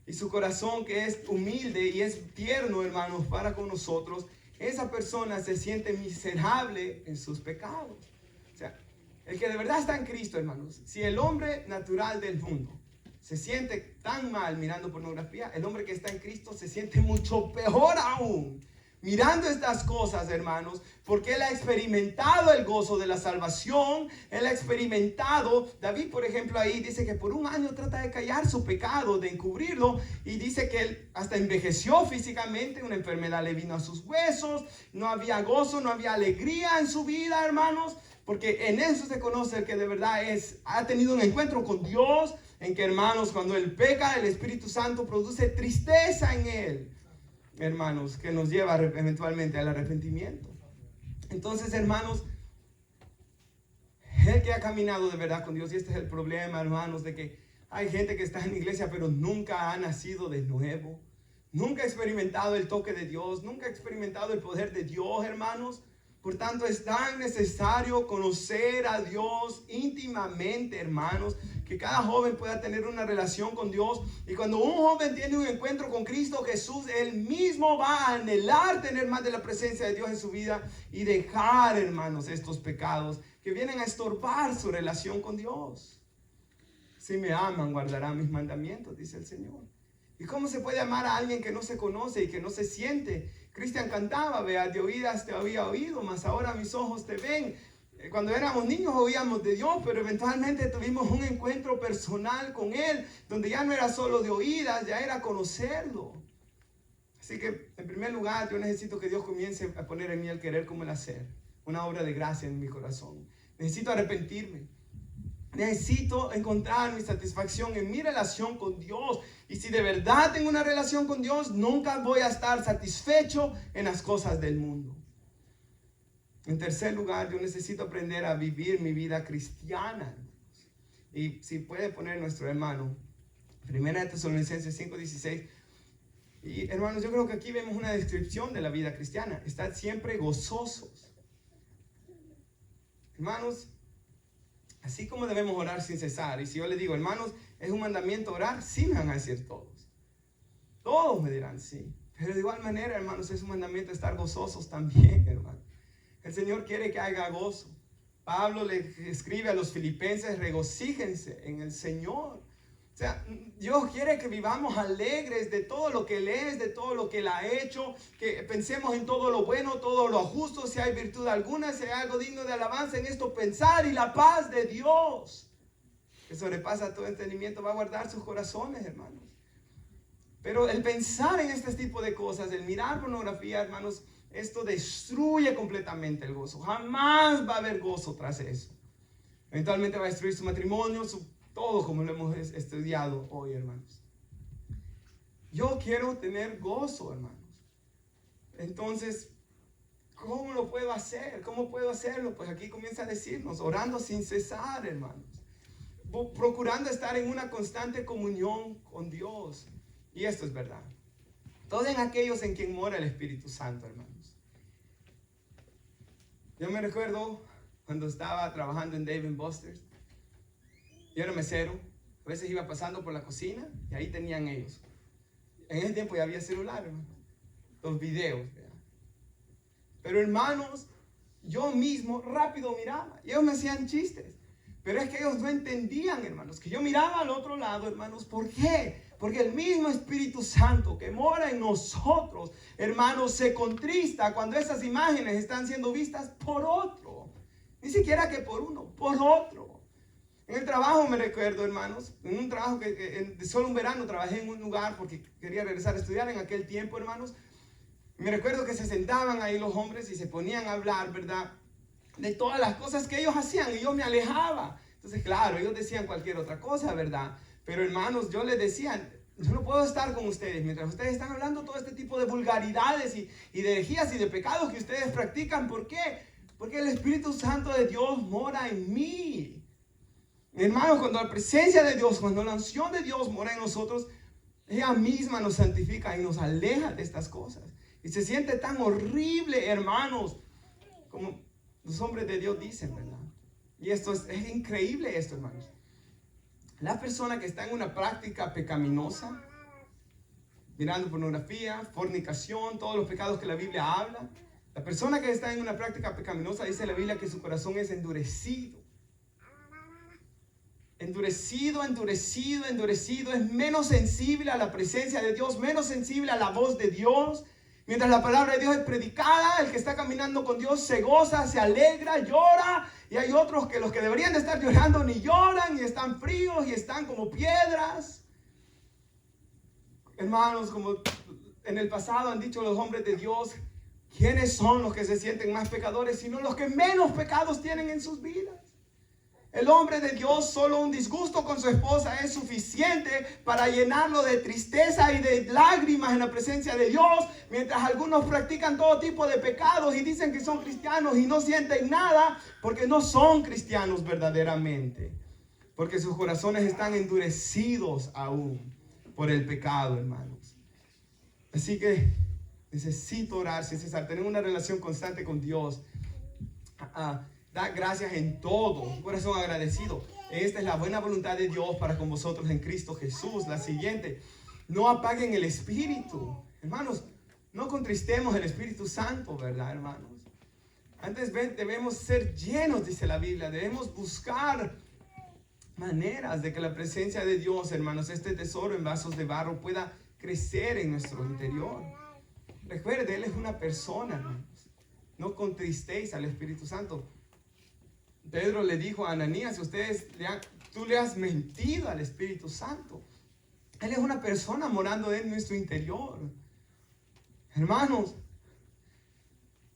y su corazón que es humilde y es tierno, hermanos, para con nosotros, esa persona se siente miserable en sus pecados. O sea, el que de verdad está en Cristo, hermanos, si el hombre natural del mundo se siente tan mal mirando pornografía, el hombre que está en Cristo se siente mucho peor aún mirando estas cosas, hermanos, porque él ha experimentado el gozo de la salvación. Él ha experimentado, David, por ejemplo, ahí dice que por un año trata de callar su pecado, de encubrirlo, y dice que él hasta envejeció físicamente, una enfermedad le vino a sus huesos, no había gozo, no había alegría en su vida, hermanos, porque en eso se conoce el que de verdad ha tenido un encuentro con Dios, en que, hermanos, cuando él peca, el Espíritu Santo produce tristeza en él, hermanos, que nos lleva eventualmente al arrepentimiento. Entonces, hermanos, el que ha caminado de verdad con Dios, y este es el problema, hermanos, de que hay gente que está en la iglesia pero nunca ha nacido de nuevo, nunca ha experimentado el toque de Dios, nunca ha experimentado el poder de Dios, hermanos. Por tanto, es tan necesario conocer a Dios íntimamente, hermanos, que cada joven pueda tener una relación con Dios. Y cuando un joven tiene un encuentro con Cristo Jesús, él mismo va a anhelar tener más de la presencia de Dios en su vida y dejar, hermanos, estos pecados que vienen a estorbar su relación con Dios. Si me aman, guardarán mis mandamientos, dice el Señor. ¿Y cómo se puede amar a alguien que no se conoce y que no se siente? Cristian cantaba, vea, de oídas te había oído, mas ahora mis ojos te ven. Cuando éramos niños oíamos de Dios, pero eventualmente tuvimos un encuentro personal con Él, donde ya no era solo de oídas, ya era conocerlo. Así que, en primer lugar, yo necesito que Dios comience a poner en mí el querer como el hacer, una obra de gracia en mi corazón. Necesito arrepentirme. Necesito encontrar mi satisfacción en mi relación con Dios. Y si de verdad tengo una relación con Dios, nunca voy a estar satisfecho en las cosas del mundo. En tercer lugar, yo necesito aprender a vivir mi vida cristiana. Y si puede poner nuestro hermano, 1 Tesalonicenses 5:16. Y hermanos, yo creo que aquí vemos una descripción de la vida cristiana. Estad siempre gozosos. Hermanos, así como debemos orar sin cesar. Y si yo les digo, hermanos, ¿es un mandamiento orar? Sí, me van a decir todos. Todos me dirán sí. Pero de igual manera, hermanos, es un mandamiento estar gozosos también, hermanos. El Señor quiere que haya gozo. Pablo le escribe a los filipenses, regocíjense en el Señor. O sea, Dios quiere que vivamos alegres de todo lo que Él es, de todo lo que Él ha hecho, que pensemos en todo lo bueno, todo lo justo, si hay virtud alguna, si hay algo digno de alabanza, en esto pensar, y la paz de Dios, que sobrepasa todo entendimiento, va a guardar sus corazones, hermanos. Pero el pensar en este tipo de cosas, el mirar pornografía, hermanos, esto destruye completamente el gozo. Jamás va a haber gozo tras eso. Eventualmente va a destruir su matrimonio, todo como lo hemos estudiado hoy, hermanos. Yo quiero tener gozo, hermanos. Entonces, ¿cómo lo puedo hacer? ¿Cómo puedo hacerlo? Pues aquí comienza a decirnos, orando sin cesar, hermanos. Procurando estar en una constante comunión con Dios. Y esto es verdad. Todos en aquellos en quien mora el Espíritu Santo, hermanos. Yo me recuerdo cuando estaba trabajando en Dave & Buster's. Yo era mesero. A veces iba pasando por la cocina y ahí tenían ellos. En ese tiempo ya había celular, hermano. Los videos, ¿verdad? Pero hermanos, yo mismo rápido miraba. Y ellos me hacían chistes. Pero es que ellos no entendían, hermanos, que yo miraba al otro lado, hermanos. ¿Por qué? Porque el mismo Espíritu Santo que mora en nosotros, hermanos, se contrista cuando esas imágenes están siendo vistas por otro. Ni siquiera que por uno, por otro. En el trabajo me recuerdo, hermanos, en un trabajo que de solo un verano trabajé en un lugar porque quería regresar a estudiar en aquel tiempo, hermanos. Me recuerdo que se sentaban ahí los hombres y se ponían a hablar, ¿verdad?, de todas las cosas que ellos hacían y yo me alejaba. Entonces, claro, ellos decían cualquier otra cosa, ¿verdad? Pero hermanos, yo les decía, yo no puedo estar con ustedes mientras ustedes están hablando todo este tipo de vulgaridades y de herejías y de pecados que ustedes practican. ¿Por qué? Porque el Espíritu Santo de Dios mora en mí. Hermanos, cuando la presencia de Dios, cuando la unción de Dios mora en nosotros, ella misma nos santifica y nos aleja de estas cosas. Y se siente tan horrible, hermanos, como los hombres de Dios dicen, ¿verdad? Y esto es increíble esto, hermanos. La persona que está en una práctica pecaminosa, mirando pornografía, fornicación, todos los pecados que la Biblia habla. La persona que está en una práctica pecaminosa, dice la Biblia que su corazón es endurecido. Endurecido, endurecido, endurecido. Es menos sensible a la presencia de Dios, menos sensible a la voz de Dios. Mientras la palabra de Dios es predicada, el que está caminando con Dios se goza, se alegra, llora. Y hay otros que los que deberían de estar llorando ni lloran y están fríos y están como piedras. Hermanos, como en el pasado han dicho los hombres de Dios, ¿quiénes son los que se sienten más pecadores? Sino los que menos pecados tienen en sus vidas. El hombre de Dios, solo un disgusto con su esposa es suficiente para llenarlo de tristeza y de lágrimas en la presencia de Dios, mientras algunos practican todo tipo de pecados y dicen que son cristianos y no sienten nada porque no son cristianos verdaderamente, porque sus corazones están endurecidos aún por el pecado, hermanos. Así que necesito orar, César, tener una relación constante con Dios. Da gracias en todo, un corazón agradecido. Esta es la buena voluntad de Dios para con vosotros en Cristo Jesús. La siguiente, no apaguen el Espíritu. Hermanos, no contristemos el Espíritu Santo, ¿verdad, hermanos? Antes debemos ser llenos, dice la Biblia. Debemos buscar maneras de que la presencia de Dios, hermanos, este tesoro en vasos de barro pueda crecer en nuestro interior. Recuerde, Él es una persona, hermanos. No contristéis al Espíritu Santo. Pedro le dijo a Ananías, tú le has mentido al Espíritu Santo. Él es una persona morando en nuestro interior. Hermanos,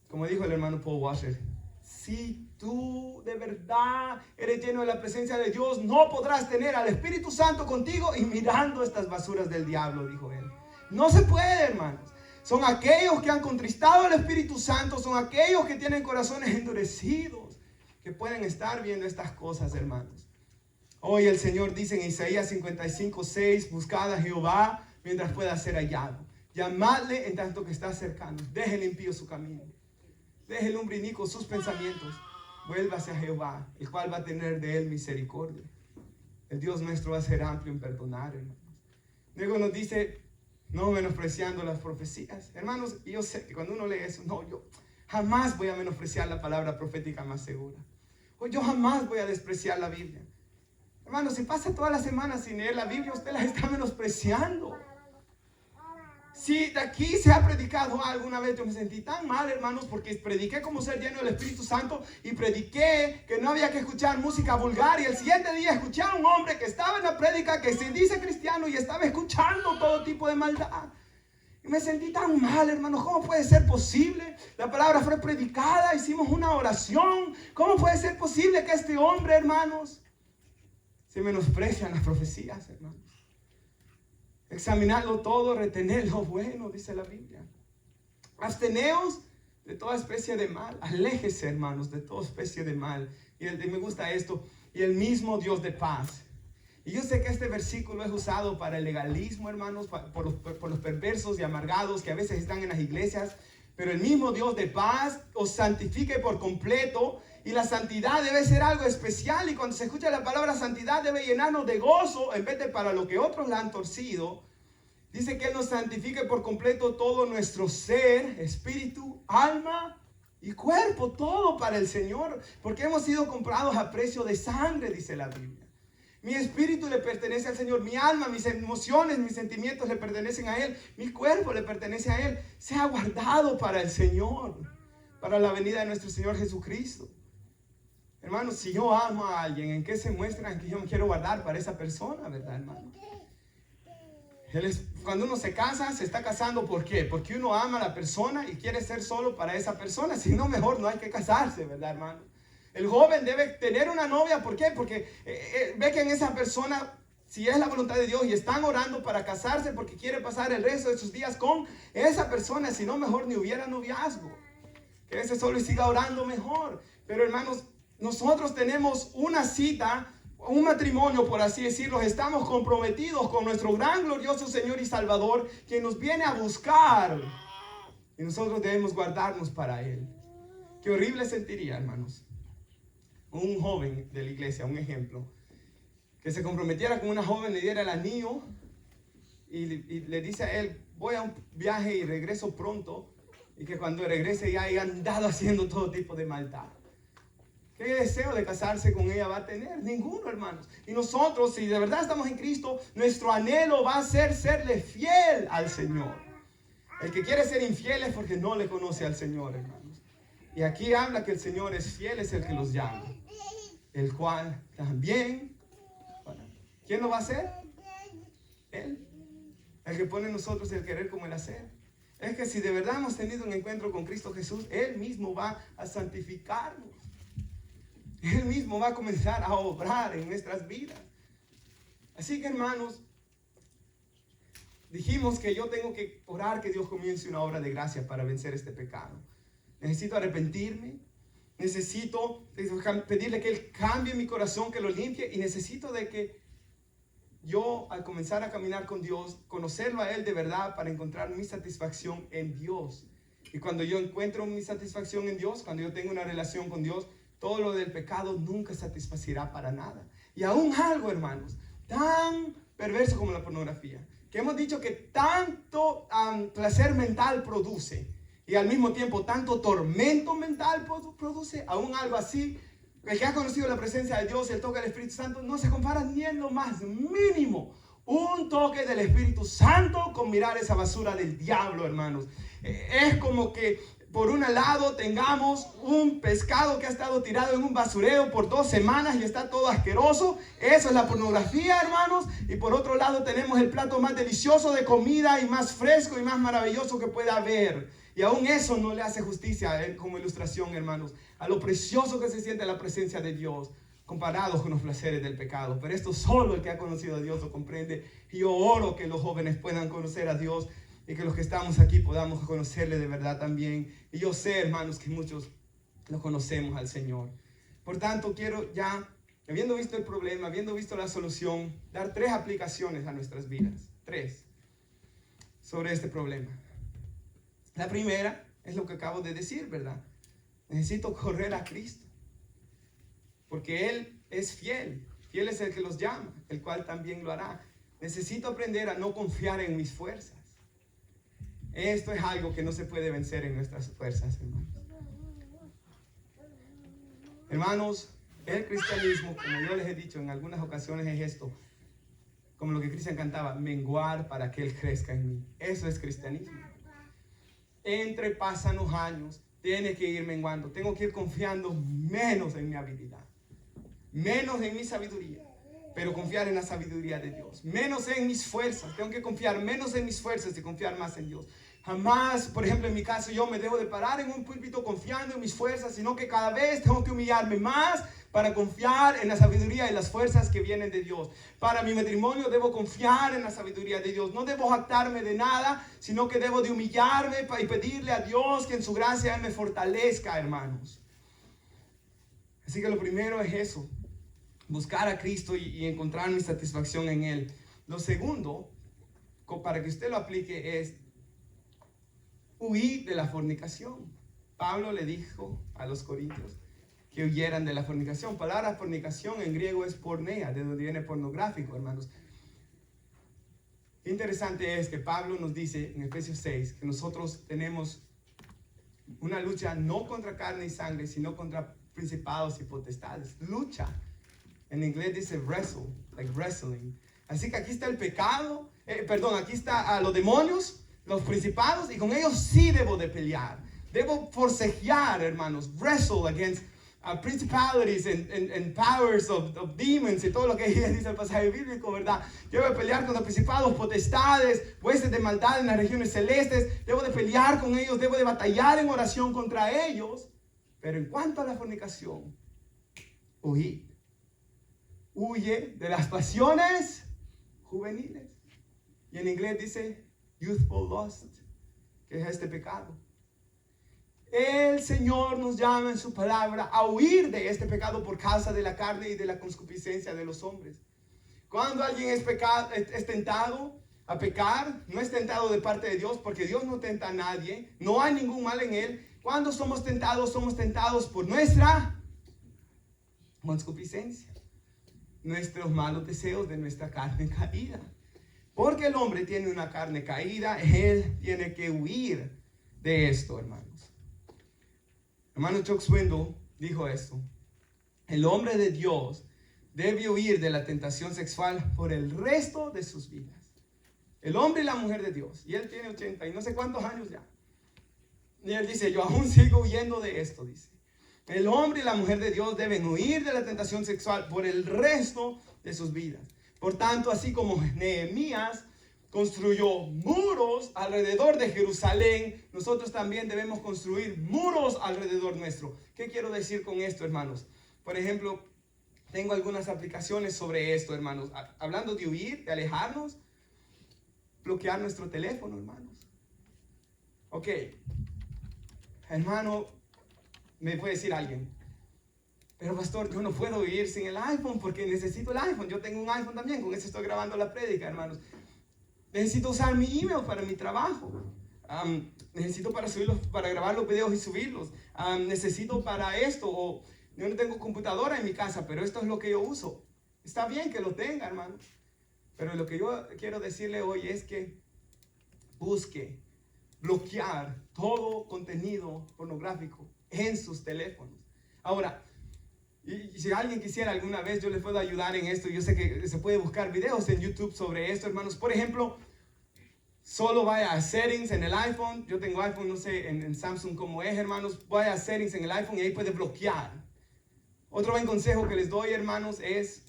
como dijo el hermano Paul Washer, si tú de verdad eres lleno de la presencia de Dios, no podrás tener al Espíritu Santo contigo y mirando estas basuras del diablo, dijo él. No se puede, hermanos. Son aquellos que han contristado al Espíritu Santo, son aquellos que tienen corazones endurecidos, que pueden estar viendo estas cosas, hermanos. Hoy el Señor dice en Isaías 55:6, buscad a Jehová mientras pueda ser hallado. Llamadle en tanto que está cercano. Deje el impío su camino. Deje el hombre inicuo sus pensamientos. Vuélvase a Jehová, el cual va a tener de él misericordia. El Dios nuestro va a ser amplio en perdonar, hermanos. Luego nos dice, no menospreciando las profecías. Hermanos, yo sé que cuando uno lee eso, yo jamás voy a menospreciar la palabra profética más segura. O yo jamás voy a despreciar la Biblia. Hermano, si pasa toda la semana sin leer la Biblia, usted la está menospreciando. Si de aquí se ha predicado alguna vez, yo me sentí tan mal, hermanos, porque prediqué como ser lleno del Espíritu Santo y prediqué que no había que escuchar música vulgar, y el siguiente día escuché a un hombre que estaba en la prédica, que se dice cristiano y estaba escuchando todo tipo de maldad. Y me sentí tan mal, hermanos. ¿Cómo puede ser posible? La palabra fue predicada, hicimos una oración. ¿Cómo puede ser posible que este hombre, hermanos, Se menosprecian las profecías, hermanos. Examinarlo todo, retener lo bueno, dice la Biblia. Absteneos de toda especie de mal. Aléjese, hermanos, de toda especie de mal. Y me gusta esto. Y el mismo Dios de paz. Y yo sé que este versículo es usado para el legalismo, hermanos, por los perversos y amargados que a veces están en las iglesias. Pero el mismo Dios de paz os santifique por completo. Y la santidad debe ser algo especial. Y cuando se escucha la palabra santidad debe llenarnos de gozo en vez de para lo que otros la han torcido. Dice que Él nos santifique por completo todo nuestro ser, espíritu, alma y cuerpo. Todo para el Señor. Porque hemos sido comprados a precio de sangre, dice la Biblia. Mi espíritu le pertenece al Señor. Mi alma, mis emociones, mis sentimientos le pertenecen a Él. Mi cuerpo le pertenece a Él. Sea guardado para el Señor. Para la venida de nuestro Señor Jesucristo. Hermanos, si yo amo a alguien, ¿en qué se muestra que yo me quiero guardar para esa persona, verdad, hermano? Cuando uno se casa, se está casando, ¿por qué? Porque uno ama a la persona y quiere ser solo para esa persona. Si no, mejor no hay que casarse, ¿verdad, hermano? El joven debe tener una novia, ¿por qué? Porque ve que en esa persona, si es la voluntad de Dios y están orando para casarse porque quiere pasar el resto de sus días con esa persona, si no, mejor ni hubiera noviazgo. Que ese solo y siga orando mejor. Pero hermanos, nosotros tenemos una cita, un matrimonio, por así decirlo. Estamos comprometidos con nuestro gran, glorioso Señor y Salvador, que nos viene a buscar. Y nosotros debemos guardarnos para Él. Qué horrible sentiría, hermanos, un joven de la iglesia, un ejemplo, que se comprometiera con una joven, le diera el anillo y le dice a él: voy a un viaje y regreso pronto. Y que cuando regrese ya haya andado haciendo todo tipo de maldad. ¿Qué deseo de casarse con ella va a tener? Ninguno, hermanos. Y nosotros, si de verdad estamos en Cristo, nuestro anhelo va a ser serle fiel al Señor. El que quiere ser infiel es porque no le conoce al Señor, hermanos. Y aquí habla que el Señor es fiel, es el que los llama. El cual también, ¿quién lo va a hacer? Él. El que pone en nosotros el querer como el hacer. Es que si de verdad hemos tenido un encuentro con Cristo Jesús, Él mismo va a santificarnos. Él mismo va a comenzar a obrar en nuestras vidas. Así que, hermanos, dijimos que yo tengo que orar que Dios comience una obra de gracia para vencer este pecado. Necesito arrepentirme. Necesito pedirle que Él cambie mi corazón, que lo limpie. Y necesito de que yo, al comenzar a caminar con Dios, conocerlo a Él de verdad para encontrar mi satisfacción en Dios. Y cuando yo encuentro mi satisfacción en Dios, cuando yo tengo una relación con Dios, todo lo del pecado nunca satisfacirá para nada. Y aún algo, hermanos, tan perverso como la pornografía, que hemos dicho que tanto placer mental produce y al mismo tiempo tanto tormento mental produce, aún algo así. El que ha conocido la presencia de Dios, el toque del Espíritu Santo, no se compara ni en lo más mínimo. Un toque del Espíritu Santo con mirar esa basura del diablo, hermanos. Es como que por un lado tengamos un pescado que ha estado tirado en un basurero por 2 semanas y está todo asqueroso. Eso es la pornografía, hermanos. Y por otro lado tenemos el plato más delicioso de comida y más fresco y más maravilloso que pueda haber. Y aún eso no le hace justicia como ilustración, hermanos, a lo precioso que se siente la presencia de Dios comparados con los placeres del pecado. Pero esto solo el que ha conocido a Dios lo comprende. Y yo oro que los jóvenes puedan conocer a Dios y que los que estamos aquí podamos conocerle de verdad también. Y yo sé, hermanos, que muchos lo conocemos al Señor. Por tanto, quiero ya, habiendo visto el problema, habiendo visto la solución, dar 3 aplicaciones a nuestras vidas. 3 sobre este problema. La primera es lo que acabo de decir, ¿verdad? Necesito correr a Cristo. Porque Él es fiel. Fiel es el que los llama, el cual también lo hará. Necesito aprender a no confiar en mis fuerzas. Esto es algo que no se puede vencer en nuestras fuerzas, hermanos. Hermanos, el cristianismo, como yo les he dicho en algunas ocasiones, es esto. Como lo que Cristian cantaba, menguar para que Él crezca en mí. Eso es cristianismo. Pasan los años, tiene que ir menguando. Tengo que ir confiando menos en mi habilidad, menos en mi sabiduría, pero confiar en la sabiduría de Dios. Menos en mis fuerzas, tengo que confiar menos en mis fuerzas y confiar más en Dios. Jamás, por ejemplo, en mi caso, yo me dejo de parar en un púlpito confiando en mis fuerzas, sino que cada vez tengo que humillarme más para confiar en la sabiduría y las fuerzas que vienen de Dios. Para mi matrimonio debo confiar en la sabiduría de Dios. No debo jactarme de nada, sino que debo de humillarme y pedirle a Dios que en su gracia me fortalezca, hermanos. Así que lo primero es eso, buscar a Cristo y encontrar mi satisfacción en Él. Lo segundo, para que usted lo aplique, es huir de la fornicación. Pablo le dijo a los corintios que huyeran de la fornicación. Palabra fornicación en griego es porneia, de donde viene pornográfico, hermanos. Interesante es que Pablo nos dice en Efesios 6 que nosotros tenemos una lucha no contra carne y sangre, sino contra principados y potestades. Lucha. En inglés dice wrestle, like wrestling. Así que aquí está el pecado, aquí está los demonios, los principados, y con ellos sí debo de pelear. Debo forcejear, hermanos, wrestle against principalities and powers of demons y todo lo que dice el pasaje bíblico, ¿verdad? Debo de pelear con los principados, potestades, huestes de maldad en las regiones celestes. Debo de pelear con ellos, debo de batallar en oración contra ellos. Pero en cuanto a la fornicación, huye de las pasiones juveniles. Y en inglés dice youthful lust, que es este pecado. El Señor nos llama en su palabra a huir de este pecado por causa de la carne y de la concupiscencia de los hombres. Cuando alguien es tentado a pecar, no es tentado de parte de Dios, porque Dios no tenta a nadie, no hay ningún mal en Él. Cuando somos tentados por nuestra concupiscencia, nuestros malos deseos de nuestra carne caída. Porque el hombre tiene una carne caída, él tiene que huir de esto, hermanos. Hermano Chuck Swindoll dijo esto: el hombre de Dios debe huir de la tentación sexual por el resto de sus vidas. El hombre y la mujer de Dios, y él tiene 80 y no sé cuántos años ya. Y él dice, yo aún sigo huyendo de esto, dice. El hombre y la mujer de Dios deben huir de la tentación sexual por el resto de sus vidas. Por tanto, así como Nehemías construyó muros alrededor de Jerusalén, nosotros también debemos construir muros alrededor nuestro. ¿Qué quiero decir con esto, hermanos? Por ejemplo, tengo algunas aplicaciones sobre esto, hermanos. Hablando de huir, de alejarnos, bloquear nuestro teléfono, hermanos. Ok, hermano, me puede decir alguien, pero pastor, yo no puedo vivir sin el iPhone porque necesito el iPhone. Yo tengo un iPhone también, con eso estoy grabando la prédica, hermanos. Necesito usar mi email para mi trabajo. Necesito para grabar los videos y subirlos. Necesito para esto, o yo no tengo computadora en mi casa, pero esto es lo que yo uso. Está bien que lo tenga, hermanos. Pero lo que yo quiero decirle hoy es que busque bloquear todo contenido pornográfico en sus teléfonos. Ahora, y si alguien quisiera alguna vez, yo les puedo ayudar en esto. Yo sé que se puede buscar videos en YouTube sobre esto, hermanos. Por ejemplo, solo vaya a Settings en el iPhone. Yo tengo iPhone, no sé en Samsung cómo es, hermanos. Vaya a Settings en el iPhone y ahí puede bloquear. Otro buen consejo que les doy, hermanos, es,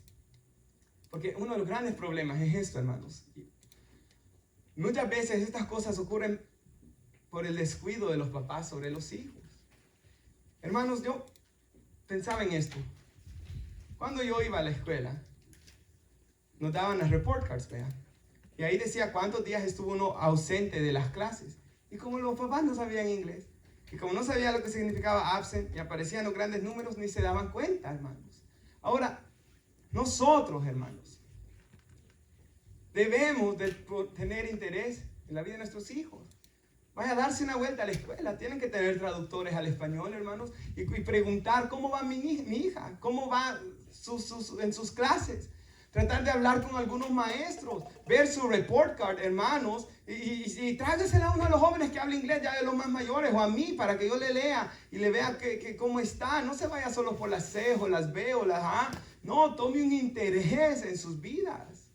porque uno de los grandes problemas es esto, hermanos. Muchas veces estas cosas ocurren por el descuido de los papás sobre los hijos. Hermanos, yo pensaba en esto. Cuando yo iba a la escuela, nos daban las report cards, vean. Y ahí decía cuántos días estuvo uno ausente de las clases. Y como los papás no sabían inglés, y como no sabían lo que significaba absent, y aparecían los grandes números, ni se daban cuenta, hermanos. Ahora, nosotros, hermanos, debemos de tener interés en la vida de nuestros hijos. Vaya a darse una vuelta a la escuela. Tienen que tener traductores al español, hermanos, y preguntar cómo va mi hija, cómo va en sus clases. Tratar de hablar con algunos maestros, ver su report card, hermanos, y tráigasela a uno de los jóvenes que habla inglés, ya de los más mayores, o a mí, para que yo le lea y le vea cómo está. No se vaya solo por las C o las B o las A. No, tome un interés en sus vidas.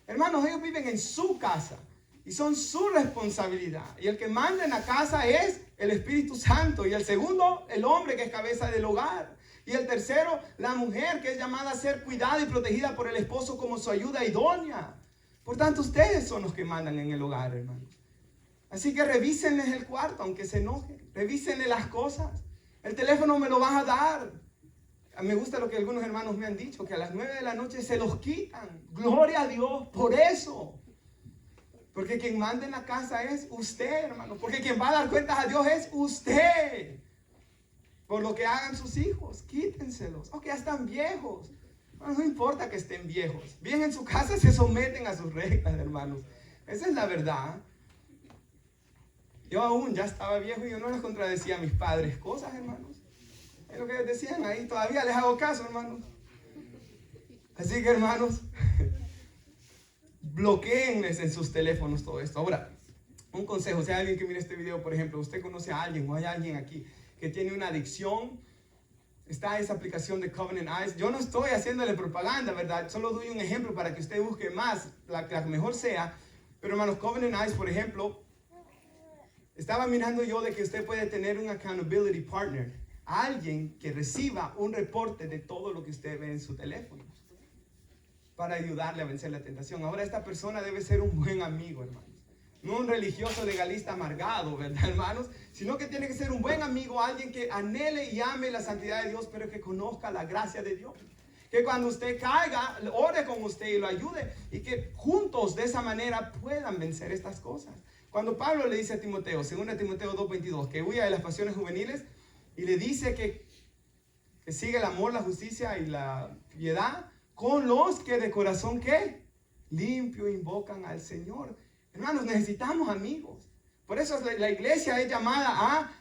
Hermanos, ellos viven en su casa. Y son su responsabilidad. Y el que manda en la casa es el Espíritu Santo. Y el segundo, el hombre, que es cabeza del hogar. Y el tercero, la mujer, que es llamada a ser cuidada y protegida por el esposo como su ayuda idónea. Por tanto, ustedes son los que mandan en el hogar, hermanos. Así que revísenles el cuarto, aunque se enojen. Revísenle las cosas. El teléfono me lo vas a dar. Me gusta lo que algunos hermanos me han dicho, que a las 9 de la noche se los quitan. Gloria a Dios por eso. Porque quien manda en la casa es usted, hermano. Porque quien va a dar cuentas a Dios es usted. Por lo que hagan sus hijos, quítenselos. O que ya están viejos. No importa que estén viejos. Bien en su casa se someten a sus reglas, hermanos. Esa es la verdad. Yo aún ya estaba viejo y yo no les contradecía a mis padres cosas, hermanos. Es lo que decían ahí. Todavía les hago caso, hermanos. Así que, hermanos, bloqueenles en sus teléfonos todo esto. Ahora, un consejo. Si hay alguien que mire este video, por ejemplo, usted conoce a alguien o hay alguien aquí que tiene una adicción, está esa aplicación de Covenant Eyes. Yo no estoy haciéndole propaganda, ¿verdad? Solo doy un ejemplo para que usted busque más, la que mejor sea. Pero, hermanos, Covenant Eyes, por ejemplo, estaba mirando yo de que usted puede tener un accountability partner. Alguien que reciba un reporte de todo lo que usted ve en su teléfono para ayudarle a vencer la tentación. Ahora, esta persona debe ser un buen amigo, hermanos. No un religioso legalista amargado, ¿verdad, hermanos? Sino que tiene que ser un buen amigo, alguien que anhele y ame la santidad de Dios, pero que conozca la gracia de Dios. Que cuando usted caiga, ore con usted y lo ayude. Y que juntos de esa manera puedan vencer estas cosas. Cuando Pablo le dice a Timoteo, 2 Timoteo 2:22, que huya de las pasiones juveniles, y le dice que sigue el amor, la justicia y la piedad, con los que de corazón, ¿qué? Limpio invocan al Señor. Hermanos, necesitamos amigos. Por eso la iglesia es llamada a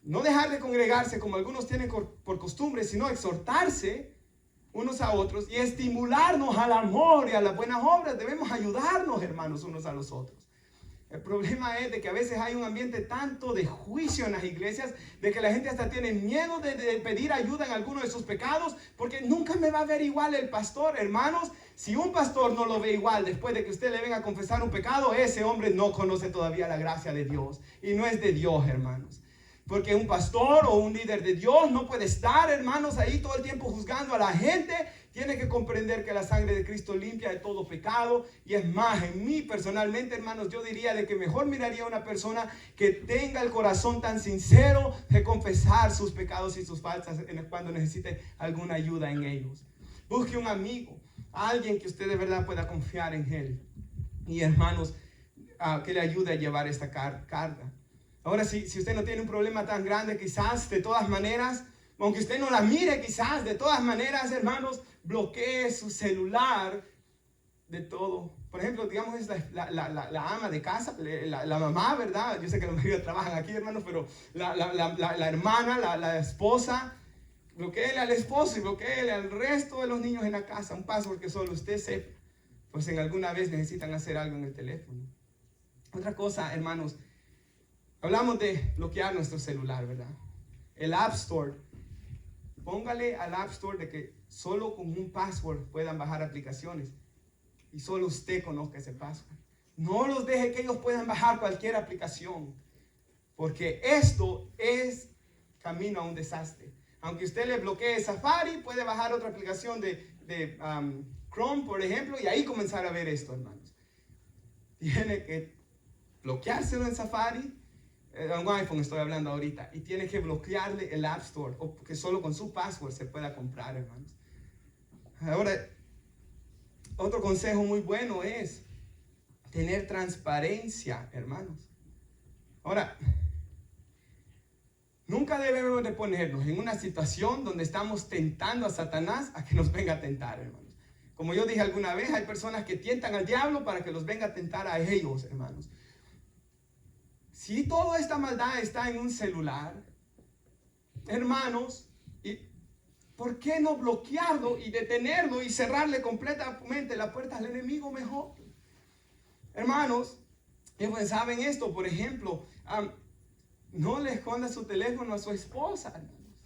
no dejar de congregarse como algunos tienen por costumbre, sino exhortarse unos a otros y estimularnos al amor y a las buenas obras. Debemos ayudarnos, hermanos, unos a los otros. El problema es de que a veces hay un ambiente tanto de juicio en las iglesias, de que la gente hasta tiene miedo de pedir ayuda en alguno de sus pecados, porque nunca me va a ver igual el pastor. Hermanos, si un pastor no lo ve igual después de que usted le venga a confesar un pecado, ese hombre no conoce todavía la gracia de Dios. Y no es de Dios, hermanos. Porque un pastor o un líder de Dios no puede estar, hermanos, ahí todo el tiempo juzgando a la gente. Tiene que comprender que la sangre de Cristo limpia de todo pecado. Y es más, en mí personalmente, hermanos, yo diría de que mejor miraría a una persona que tenga el corazón tan sincero de confesar sus pecados y sus faltas cuando necesite alguna ayuda en ellos. Busque un amigo, alguien que usted de verdad pueda confiar en él. Y hermanos, que le ayude a llevar esta carga. Ahora, si usted no tiene un problema tan grande, quizás de todas maneras, aunque usted no la mire, quizás de todas maneras, hermanos, bloquee su celular de todo. Por ejemplo, digamos, es la ama de casa, la mamá, ¿verdad? Yo sé que los maridos trabajan aquí, hermanos, pero la hermana, la esposa, bloqueele al esposo y bloqueele al resto de los niños en la casa. Un password que solo usted sepa, pues en alguna vez necesitan hacer algo en el teléfono. Otra cosa, hermanos, hablamos de bloquear nuestro celular, ¿verdad? El App Store. Póngale al App Store de que solo con un password puedan bajar aplicaciones y solo usted conozca ese password. No los deje que ellos puedan bajar cualquier aplicación, porque esto es camino a un desastre. Aunque usted le bloquee Safari, puede bajar otra aplicación de Chrome, por ejemplo, y ahí comenzar a ver esto, hermanos. Tiene que bloqueárselo en Safari. En un iPhone estoy hablando ahorita, y tiene que bloquearle el App Store, o que solo con su password se pueda comprar, hermanos. Ahora, otro consejo muy bueno es tener transparencia, hermanos. Ahora, nunca debemos de ponernos en una situación donde estamos tentando a Satanás a que nos venga a tentar, hermanos. Como yo dije alguna vez, hay personas que tientan al diablo para que los venga a tentar a ellos, hermanos. Si toda esta maldad está en un celular, hermanos, ¿por qué no bloquearlo y detenerlo y cerrarle completamente la puerta al enemigo mejor? Hermanos, ¿saben esto? Por ejemplo, no le esconda su teléfono a su esposa, hermanos.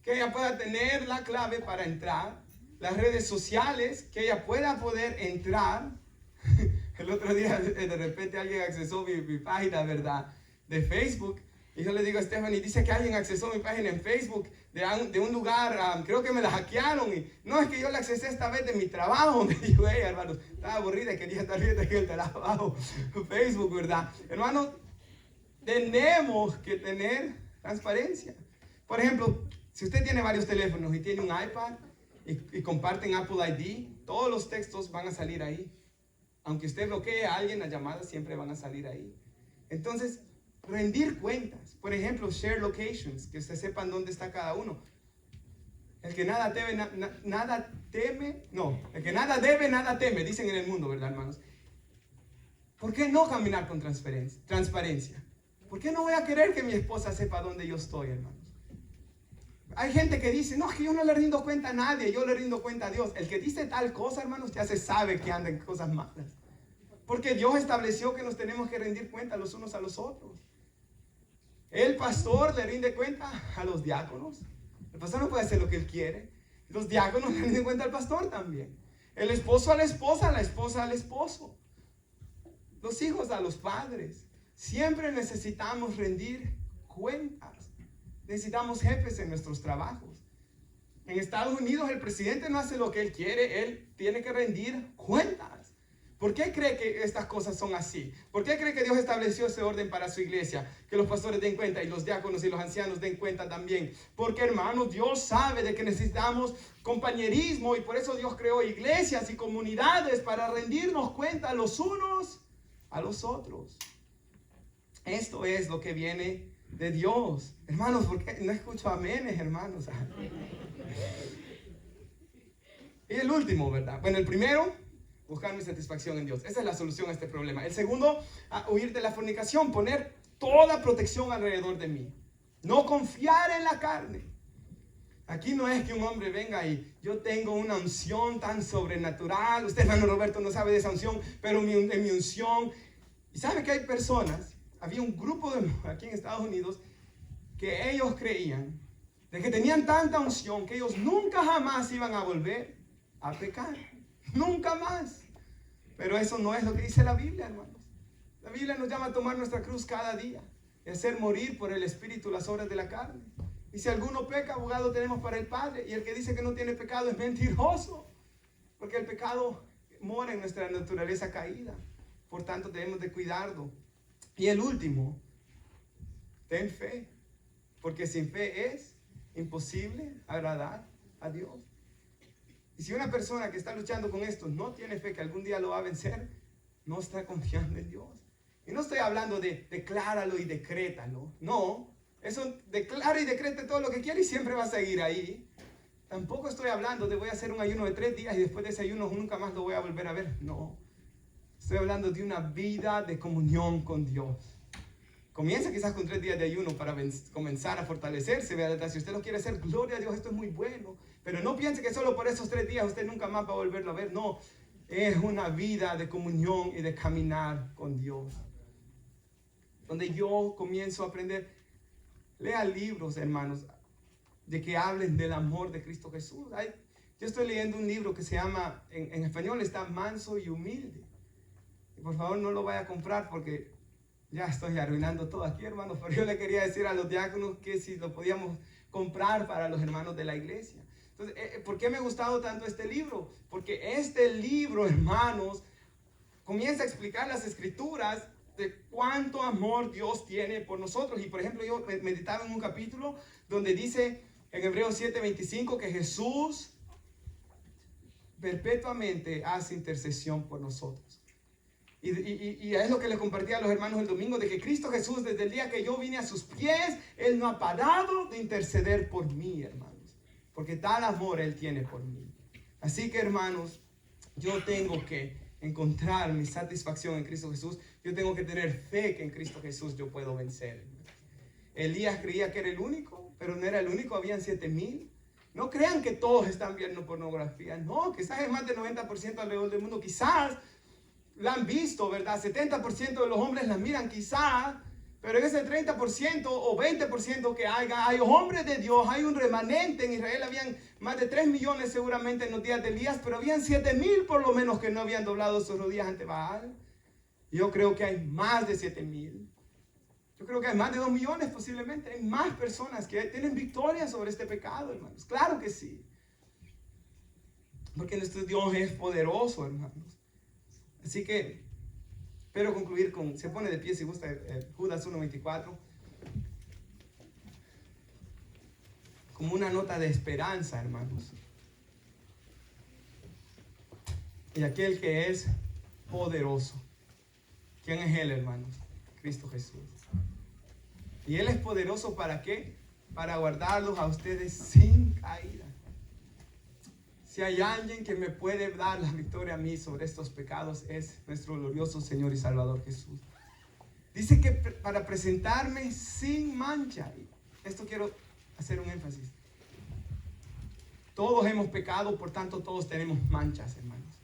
Que ella pueda tener la clave para entrar, las redes sociales, que ella pueda poder entrar. El otro día de repente alguien accesó mi página, ¿verdad?, de Facebook, Y yo le digo a Stephanie, dice que alguien accesó mi página en Facebook de un lugar, creo que me la hackearon. Y no, es que yo la accesé esta vez de mi trabajo. Me dijo ella, hermano, estaba aburrida y quería estar viendo aquel trabajo, Facebook, ¿verdad? Hermano, tenemos que tener transparencia. Por ejemplo, si usted tiene varios teléfonos y tiene un iPad y comparten Apple ID, todos los textos van a salir ahí. Aunque usted bloquee a alguien, las llamadas siempre van a salir ahí. Entonces, rendir cuentas. Por ejemplo, share locations, que usted sepan dónde está cada uno. El que nada debe, nada teme, no, el que nada debe, nada teme, dicen en el mundo, ¿verdad, hermanos? ¿Por qué no caminar con transparencia? ¿Por qué no voy a querer que mi esposa sepa dónde yo estoy, hermanos? Hay gente que dice, no, es que yo no le rindo cuenta a nadie, yo le rindo cuenta a Dios. El que dice tal cosa, hermanos, ya se sabe que anda en cosas malas. Porque Dios estableció que nos tenemos que rendir cuenta los unos a los otros. El pastor le rinde cuenta a los diáconos. El pastor no puede hacer lo que él quiere. Los diáconos le rinden cuenta al pastor también. El esposo a la esposa al esposo. Los hijos a los padres. Siempre necesitamos rendir cuentas. Necesitamos jefes en nuestros trabajos. En Estados Unidos el presidente no hace lo que él quiere, él tiene que rendir cuentas. ¿Por qué cree que estas cosas son así? ¿Por qué cree que Dios estableció ese orden para su iglesia? Que los pastores den cuenta y los diáconos y los ancianos den cuenta también. Porque, hermanos, Dios sabe de que necesitamos compañerismo y por eso Dios creó iglesias y comunidades para rendirnos cuenta los unos a los otros. Esto es lo que viene de Dios. Hermanos, ¿por qué no escucho amenes, hermanos? Y el último, ¿verdad? Bueno, el primero, buscar mi satisfacción en Dios. Esa es la solución a este problema. El segundo, huir de la fornicación, poner toda protección alrededor de mí. No confiar en la carne. Aquí no es que un hombre venga y yo tengo una unción tan sobrenatural. Usted, hermano Roberto, no sabe de esa unción, pero en mi unción. Y sabe que hay personas, había un grupo aquí en Estados Unidos que ellos creían de que tenían tanta unción que ellos nunca jamás iban a volver a pecar. Nunca más. Pero eso no es lo que dice la Biblia, hermanos. La Biblia nos llama a tomar nuestra cruz cada día y hacer morir por el Espíritu las obras de la carne. Y si alguno peca, abogado tenemos para el Padre. Y el que dice que no tiene pecado es mentiroso, porque el pecado mora en nuestra naturaleza caída. Por tanto, debemos de cuidarlo. Y el último, ten fe, porque sin fe es imposible agradar a Dios. Y si una persona que está luchando con esto no tiene fe que algún día lo va a vencer, no está confiando en Dios. Y no estoy hablando de decláralo y decrétalo. No, eso declara y decreta todo lo que quiere y siempre va a seguir ahí. Tampoco estoy hablando de voy a hacer un ayuno de 3 días y después de ese ayuno nunca más lo voy a volver a ver. No, estoy hablando de una vida de comunión con Dios. Comienza quizás con 3 días de ayuno para comenzar a fortalecerse, ¿verdad? Si usted lo quiere hacer, gloria a Dios, esto es muy bueno. Pero no piense que solo por esos 3 días usted nunca más va a volverlo a ver. No, es una vida de comunión y de caminar con Dios. Donde yo comienzo a aprender. Lea libros, hermanos, de que hablen del amor de Cristo Jesús. Yo estoy leyendo un libro que se llama, en español está Manso y Humilde. Y por favor no lo vaya a comprar porque ya estoy arruinando todo aquí, hermanos. Pero yo le quería decir a los diáconos que si lo podíamos comprar para los hermanos de la iglesia. Entonces, ¿por qué me ha gustado tanto este libro? Porque este libro, hermanos, comienza a explicar las escrituras de cuánto amor Dios tiene por nosotros. Y por ejemplo, yo meditaba en un capítulo donde dice en Hebreos 7:25 que Jesús perpetuamente hace intercesión por nosotros. Y es lo que les compartí a los hermanos el domingo, de que Cristo Jesús, desde el día que yo vine a sus pies, Él no ha parado de interceder por mí, hermanos. Porque tal amor Él tiene por mí. Así que, hermanos, yo tengo que encontrar mi satisfacción en Cristo Jesús. Yo tengo que tener fe que en Cristo Jesús yo puedo vencer. Elías creía que era el único, pero no era el único, habían 7,000. No crean que todos están viendo pornografía. No, quizás es más del 90% alrededor del mundo. Quizás la han visto, ¿verdad? 70% de los hombres la miran, quizás. Pero en ese 30% o 20% que hay hombres de Dios, hay un remanente. En Israel habían más de 3 millones seguramente en los días de Elías, pero habían 7,000 por lo menos que no habían doblado sus rodillas ante Baal. Yo creo que hay más de 7,000. Yo creo que hay más de 2 millones posiblemente. Hay más personas que tienen victoria sobre este pecado, hermanos. Claro que sí. Porque nuestro Dios es poderoso, hermanos. Así que, espero concluir con, se pone de pie si gusta, Judas 1:24. Como una nota de esperanza, hermanos. Y aquel que es poderoso. ¿Quién es Él, hermanos? Cristo Jesús. ¿Y Él es poderoso para qué? Para guardarlos a ustedes sin caída. Si hay alguien que me puede dar la victoria a mí sobre estos pecados, es nuestro glorioso Señor y Salvador Jesús. Dice que para presentarme sin mancha. Esto quiero hacer un énfasis. Todos hemos pecado, por tanto todos tenemos manchas, hermanos.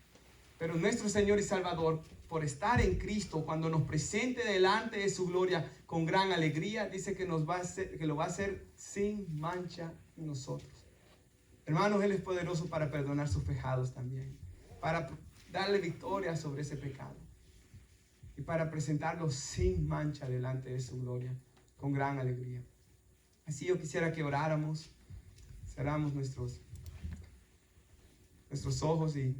Pero nuestro Señor y Salvador, por estar en Cristo, cuando nos presente delante de su gloria con gran alegría, dice que lo va a hacer sin mancha en nosotros. Hermanos, Él es poderoso para perdonar sus pecados también, para darle victoria sobre ese pecado y para presentarlo sin mancha delante de su gloria con gran alegría. Así yo quisiera que oráramos, cerramos nuestros ojos y